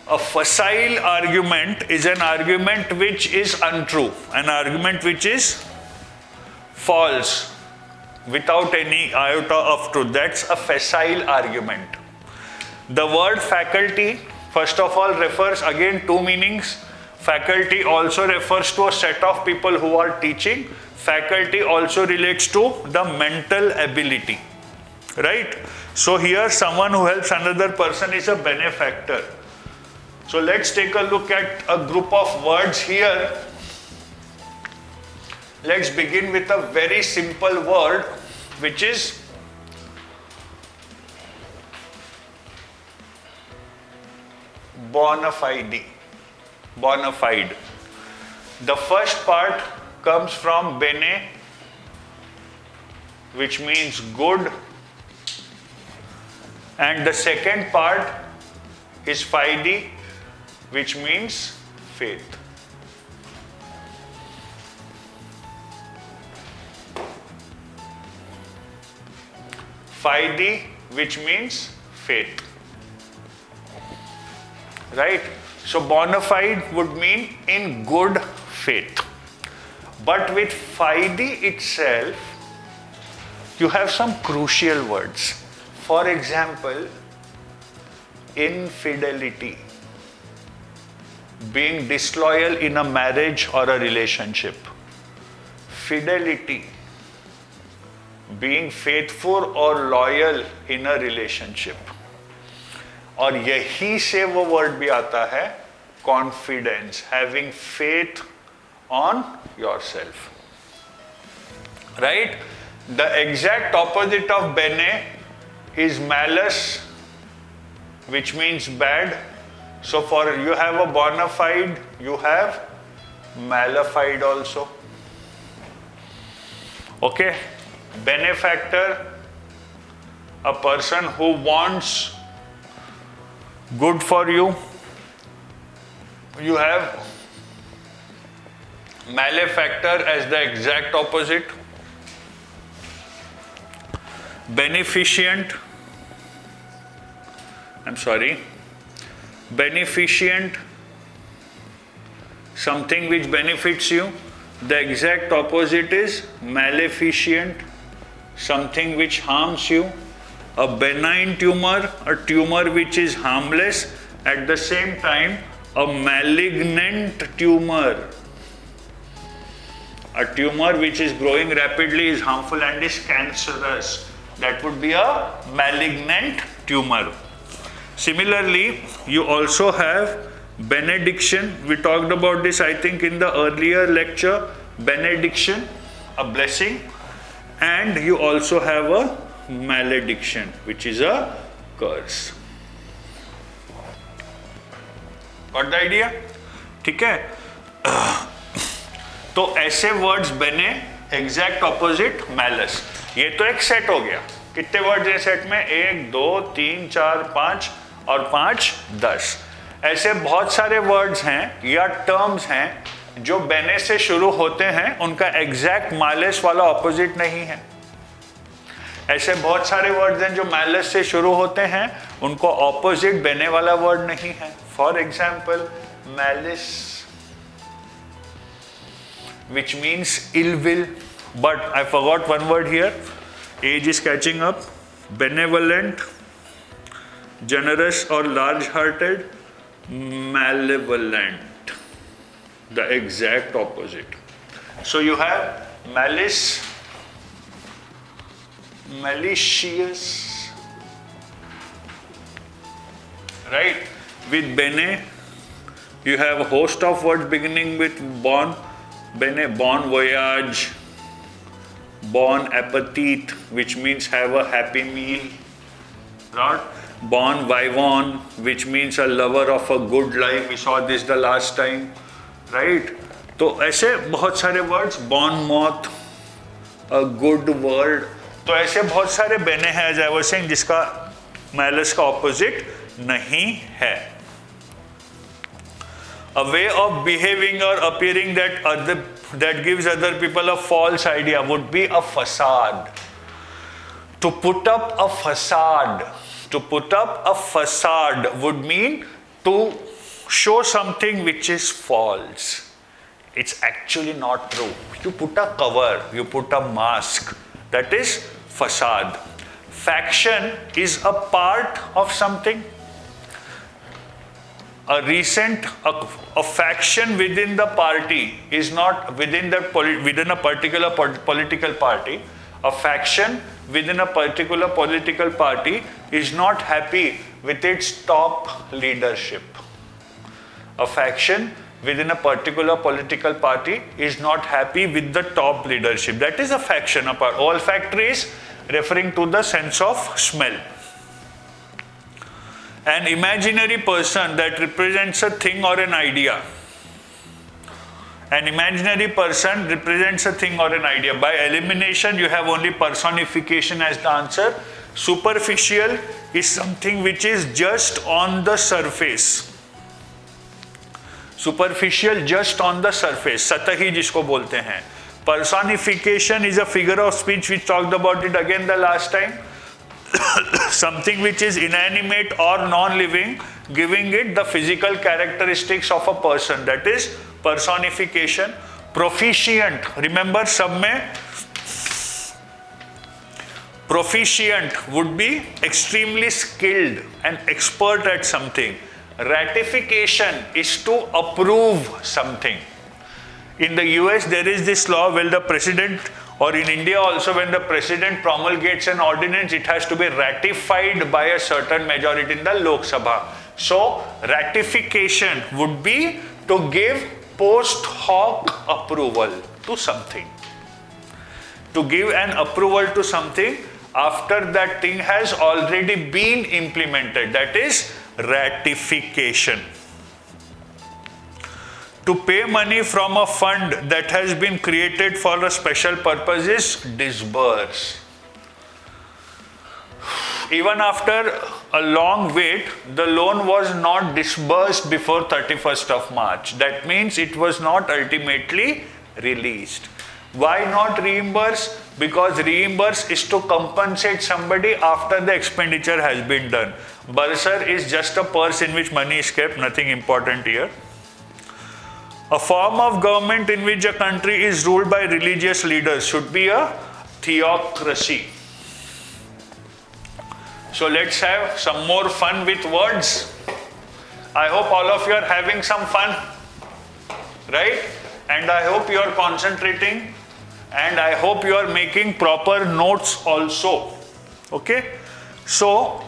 A facile argument is an argument which is untrue, an argument which is false, without any iota of truth. That's a facile argument. The word faculty, first of all, refers again two meanings. Faculty also refers to a set of people who are teaching. Faculty also relates to the mental ability, right? So here someone who helps another person is a benefactor. So let's take a look at a group of words here. Let's begin with a very simple word, which is bona fide. Bona fide. The first part comes from bene, which means good, and the second part is fide, which means faith. Fide, which means faith. Right? So bona fide would mean in good faith. But with fide itself, you have some crucial words. For example, infidelity, being disloyal in a marriage or a relationship. Fidelity, being faithful or loyal in a relationship. और यही से वो word भी आता है confidence, having faith on yourself. Right? The exact opposite of bene is malus, which means bad. So for you have a bona fide, you have malafide also. Okay? Benefactor, a person who wants good for you. You have malefactor as the exact opposite. Beneficent, beneficent, something which benefits you. The exact opposite is maleficent, something which harms you. A benign tumor, a tumor which is harmless, at the same time a malignant tumor. A tumor which is growing rapidly is harmful and is cancerous. That would be a malignant tumor. Similarly, you also have benediction. We talked about this, I think, in the earlier lecture. Benediction, a blessing, and you also have a malediction, which is a curse. Got the idea? ठीक है? तो ऐसे words बने, exact opposite malleus. ये तो एक set हो गया. कितने वर्ड्स हैं सेट में? 1 2 3 4 5 और 5 10. ऐसे बहुत सारे वर्ड्स हैं या टर्म्स हैं जो बेने से शुरू होते हैं, उनका एग्जैक्ट मैलस वाला ऑपोजिट नहीं है. ऐसे बहुत सारे वर्ड्स हैं जो मैलस से शुरू होते हैं, उनको ऑपोजिट बेने वाला वर्ड नहीं है. For example, malice, which means ill will, but I forgot one word here. Age is catching up. Benevolent, generous or large-hearted. Malevolent, the exact opposite. So you have malice, malicious, right? With bene, you have a host of words beginning with bon. Bene, bon voyage, bon appetit, which means have a happy meal. Right? Bon vivant, which means a lover of a good life. We saw this the last time. Right? तो ऐसे बहुत सारे words, bon moth, a good word. तो ऐसे बहुत सारे बने हैं, as I was saying, जिसका malice का opposite नहीं है. A way of behaving or appearing that gives other people a false idea would be a facade. To put up a facade. To put up a facade would mean to show something which is false. It's actually not true. You put a cover, you put a mask. That is facade. Faction is a part of something. A faction within the party is not within a particular political party. A faction within a particular political party is not happy with its top leadership. A faction within a particular political party is not happy with the top leadership. That is a faction. Olfactory is referring to the sense of smell. An imaginary person that represents a thing or an idea. An imaginary person represents a thing or an idea. By elimination, you have only personification as the answer. Superficial is something which is just on the surface. Superficial, just on the surface, सतही जिसको बोलते हैं. Personification is a figure of speech, which talked about it again the last time. Something which is inanimate or non-living, giving it the physical characteristics of a person. That is personification. Proficient, remember सब में proficient would be extremely skilled and expert at something. Ratification is to approve something. In the US there is this law where the president, or in India also, when the president promulgates an ordinance, it has to be ratified by a certain majority in the Lok Sabha. So ratification would be to give post hoc approval to something. To give an approval to something after that thing has already been implemented. That is ratification. To pay money from a fund that has been created for a special purpose is disburse. Even after a long wait, the loan was not disbursed before 31st of March. That means it was not ultimately released. Why not reimburse? Because reimburse is to compensate somebody after the expenditure has been done. Bursar is just a purse in which money is kept, nothing important here. A form of government in which a country is ruled by religious leaders should be a theocracy. So let's have some more fun with words. I hope all of you are having some fun, right? And I hope you are concentrating, and I hope you are making proper notes also. Okay? So,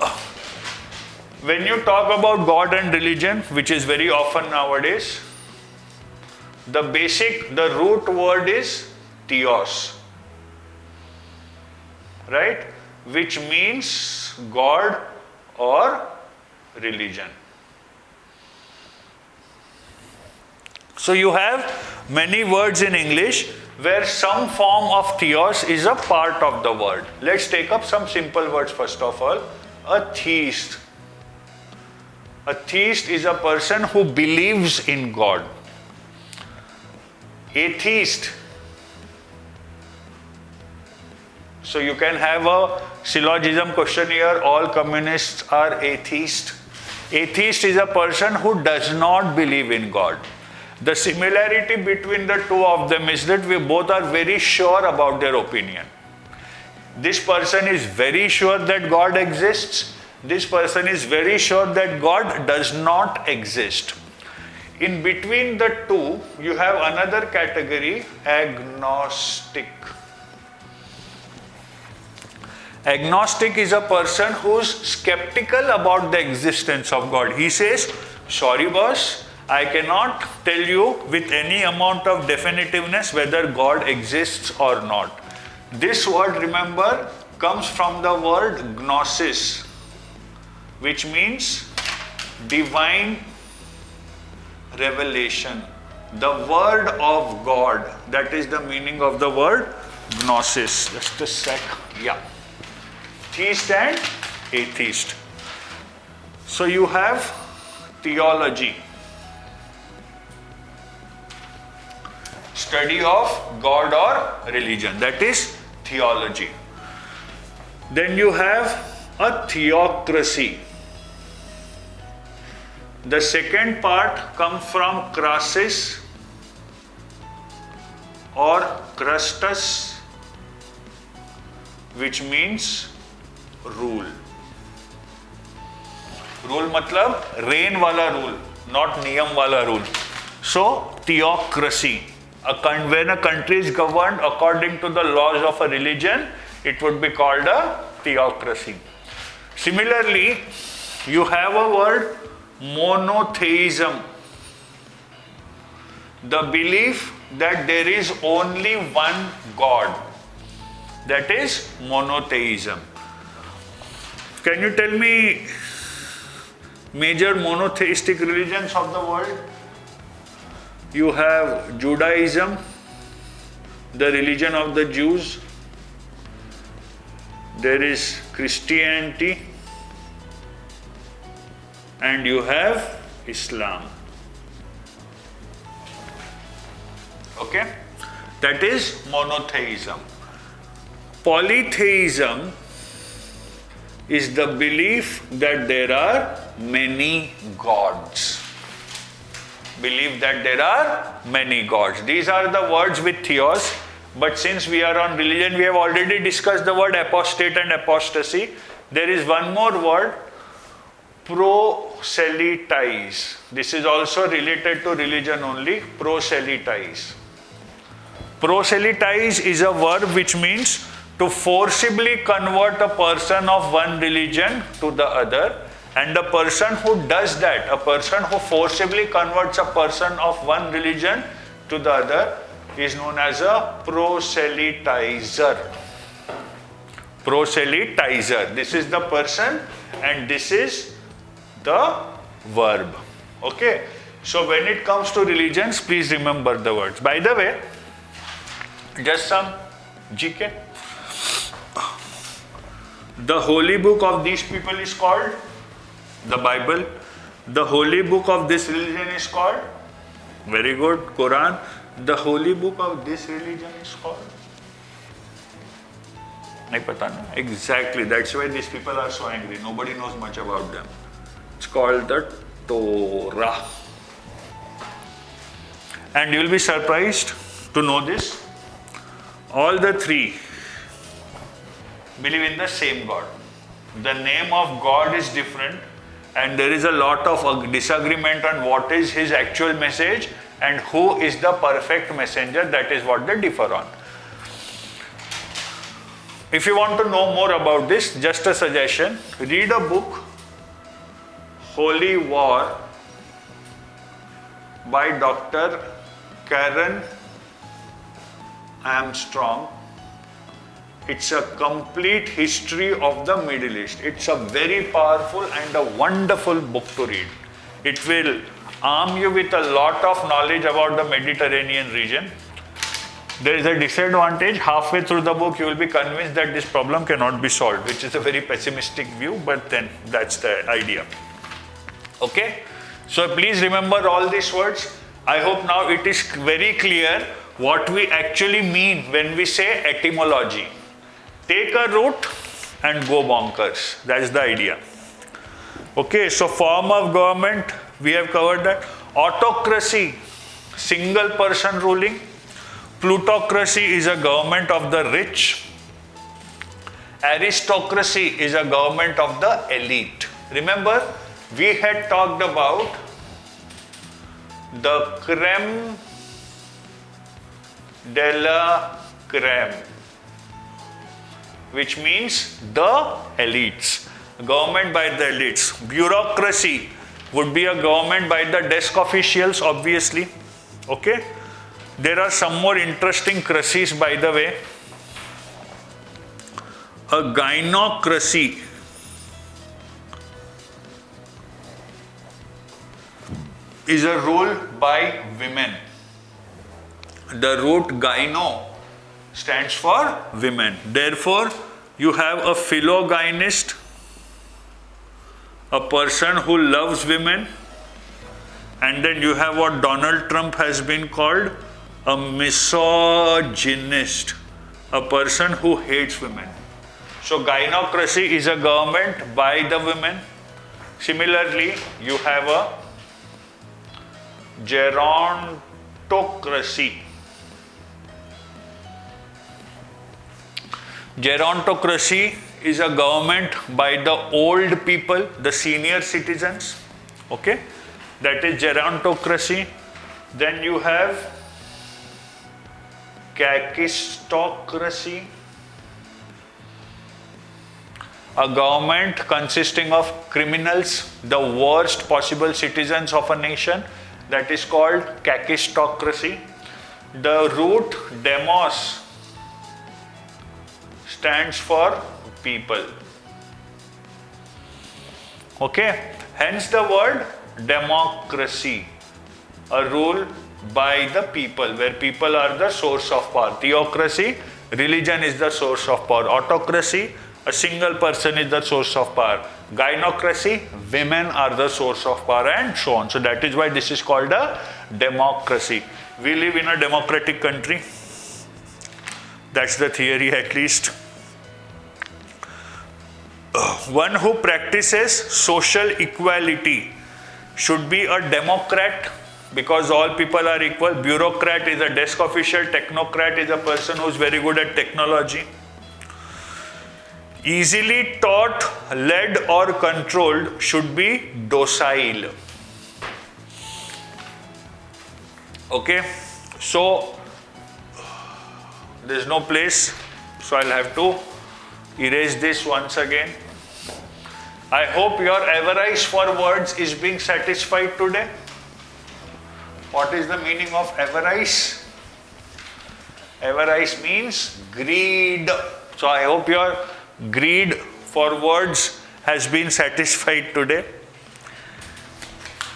when you talk about God and religion, which is very often nowadays, the root word is theos, right? Which means God or religion. So you have many words in English where some form of theos is a part of the word. Let's take up some simple words first of all. A theist. A theist is a person who believes in God. Atheist. So you can have a syllogism question here. All communists are atheist. Atheist is a person who does not believe in God. The similarity between the two of them is that we both are very sure about their opinion. This person is very sure that God exists. This person is very sure that God does not exist. In between the two, you have another category, agnostic. Agnostic is a person who's skeptical about the existence of God. He says, sorry boss, I cannot tell you with any amount of definitiveness whether God exists or not. This word, remember, comes from the word gnosis, which means divine revelation. The word of God. That is the meaning of the word gnosis. Just a sec. Yeah. Theist and atheist. So you have theology. Study of God or religion. That is theology. Then you have a theocracy. The second part comes from crasis or crustus, which means rule. Rule matlab reign wala rule, not niyam wala rule. So theocracy. When a country is governed according to the laws of a religion, it would be called a theocracy. Similarly, you have a word monotheism. The belief that there is only one God. That is monotheism. Can you tell me major monotheistic religions of the world? You have Judaism, the religion of the Jews. There is Christianity, and you have Islam. Okay? That is monotheism. Polytheism is the belief that there are many gods. Believe that there are many gods. These are the words with theos, but since we are on religion, we have already discussed the word apostate and apostasy. There is one more word, proselytize. This is also related to religion only, proselytize. Proselytize is a verb which means to forcibly convert a person of one religion to the other. And the person who does that, a person who forcibly converts a person of one religion to the other, is known as a proselytizer. Proselytizer. This is the person and this is the verb. Okay? So when it comes to religions, please remember the words. By the way, just some GK. The holy book of these people is called the Bible. The holy book of this religion is called, very good, Quran. The holy book of this religion is called, nahi pata na? Exactly, that's why these people are so angry. Nobody knows much about them. It's called the Torah. And you will be surprised to know this. All the three believe in the same God. The name of God is different, and there is a lot of disagreement on what is his actual message and who is the perfect messenger. That is what they differ on. If you want to know more about this, just a suggestion, read a book, Holy War, by Dr. Karen Armstrong. It's a complete history of the Middle East. It's a very powerful and a wonderful book to read. It will arm you with a lot of knowledge about the Mediterranean region. There is a disadvantage. Halfway through the book, you will be convinced that this problem cannot be solved, which is a very pessimistic view, but then that's the idea. Okay? So please remember all these words. I hope now it is very clear what we actually mean when we say etymology. Take a root and go bonkers. That's the idea. Okay, so form of government, we have covered that. Autocracy, single person ruling. Plutocracy is a government of the rich. Aristocracy is a government of the elite. Remember, we had talked about the creme de la creme, which means the elites. Government by the elites. Bureaucracy would be a government by the desk officials, obviously. Okay? There are some more interesting cracies, by the way. A gynocracy is a rule by women. The root gyno stands for women. Therefore, you have a philogynist, a person who loves women, and then you have what Donald Trump has been called, a misogynist, a person who hates women. So gynocracy is a government by the women. Similarly, you have a gerontocracy. Gerontocracy is a government by the old people, the senior citizens. Okay? That is gerontocracy. Then you have kakistocracy, a government consisting of criminals, the worst possible citizens of a nation. That is called kakistocracy. The root demos stands for people. Okay? Hence the word democracy, a rule by the people, where people are the source of power. Theocracy, religion is the source of power. Autocracy, a single person is the source of power. Gynocracy, women are the source of power, and so on. So that is why this is called a democracy. We live in a democratic country. That's the theory at least. One who practices social equality should be a democrat because all people are equal. Bureaucrat is a desk official. Technocrat is a person who's very good at technology. Easily taught, led or controlled should be docile. Okay, so there's no place, so I'll have to erase this once again. I hope your avarice for words is being satisfied today. What is the meaning of avarice? Avarice means greed. So I hope your greed for words has been satisfied today.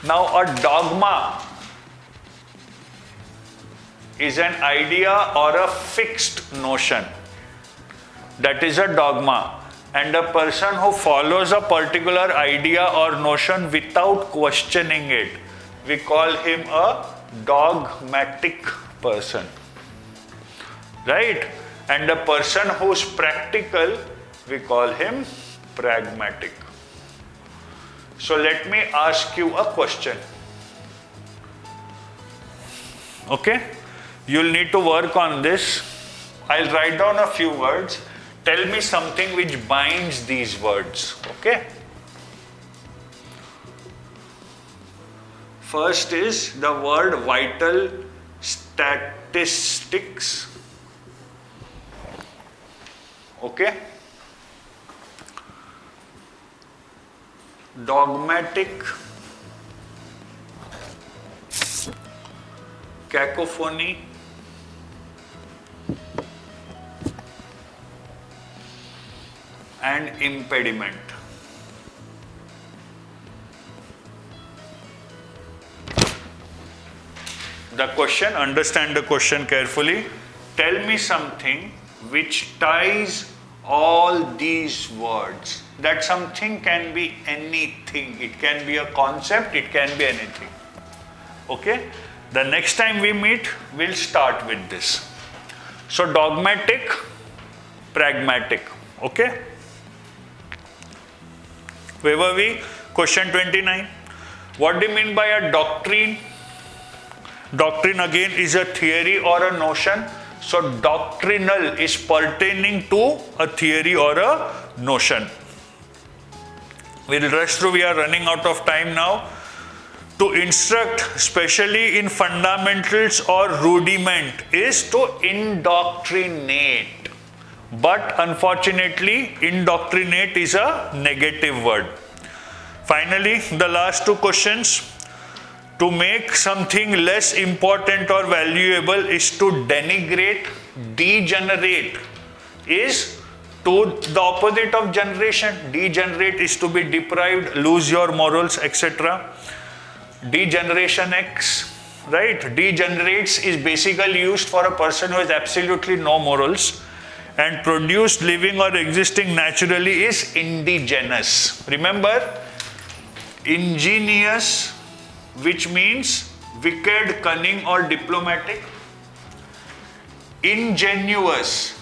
Now a dogma is an idea or a fixed notion. That is a dogma. And a person who follows a particular idea or notion without questioning it, we call him a dogmatic person. Right? And a person who's practical, we call him pragmatic. So let me ask you a question. Okay? You'll need to work on this. I'll write down a few words. Tell me something which binds these words. Okay? First is the word vital statistics. Okay? Dogmatic, cacophony, and impediment. The question, understand the question carefully. Tell me something which ties all these words. That something can be anything. It can be a concept, it can be anything. Okay? The next time we meet, we'll start with this. So dogmatic, pragmatic. Okay? Where were we? Question 29. What do you mean by a doctrine? Doctrine again is a theory or a notion. So doctrinal is pertaining to a theory or a notion. We'll rush through, we are running out of time now. To instruct, especially in fundamentals or rudiment, is to indoctrinate. But unfortunately, indoctrinate is a negative word. Finally, the last two questions. To make something less important or valuable is to denigrate. Degenerate is to the opposite of generation. Degenerate is to be deprived, lose your morals, etc. Degeneration X, right? Degenerates is basically used for a person who has absolutely no morals. And produced, living or existing naturally is indigenous. Remember, ingenious, which means wicked, cunning or diplomatic. Ingenuous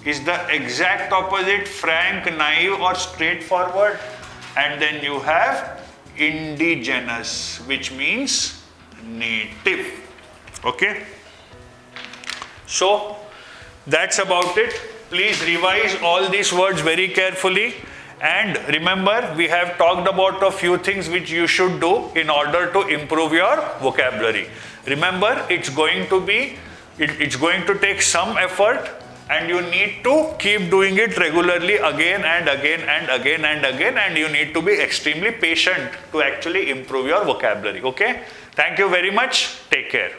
is the exact opposite, frank, naive or straightforward. And then you have indigenous, which means native. Okay? So, that's about it. Please revise all these words very carefully. And remember, we have talked about a few things which you should do in order to improve your vocabulary. Remember, it's going to take some effort, and you need to keep doing it regularly again and again and again and again, and you need to be extremely patient to actually improve your vocabulary. Okay? Thank you very much. Take care.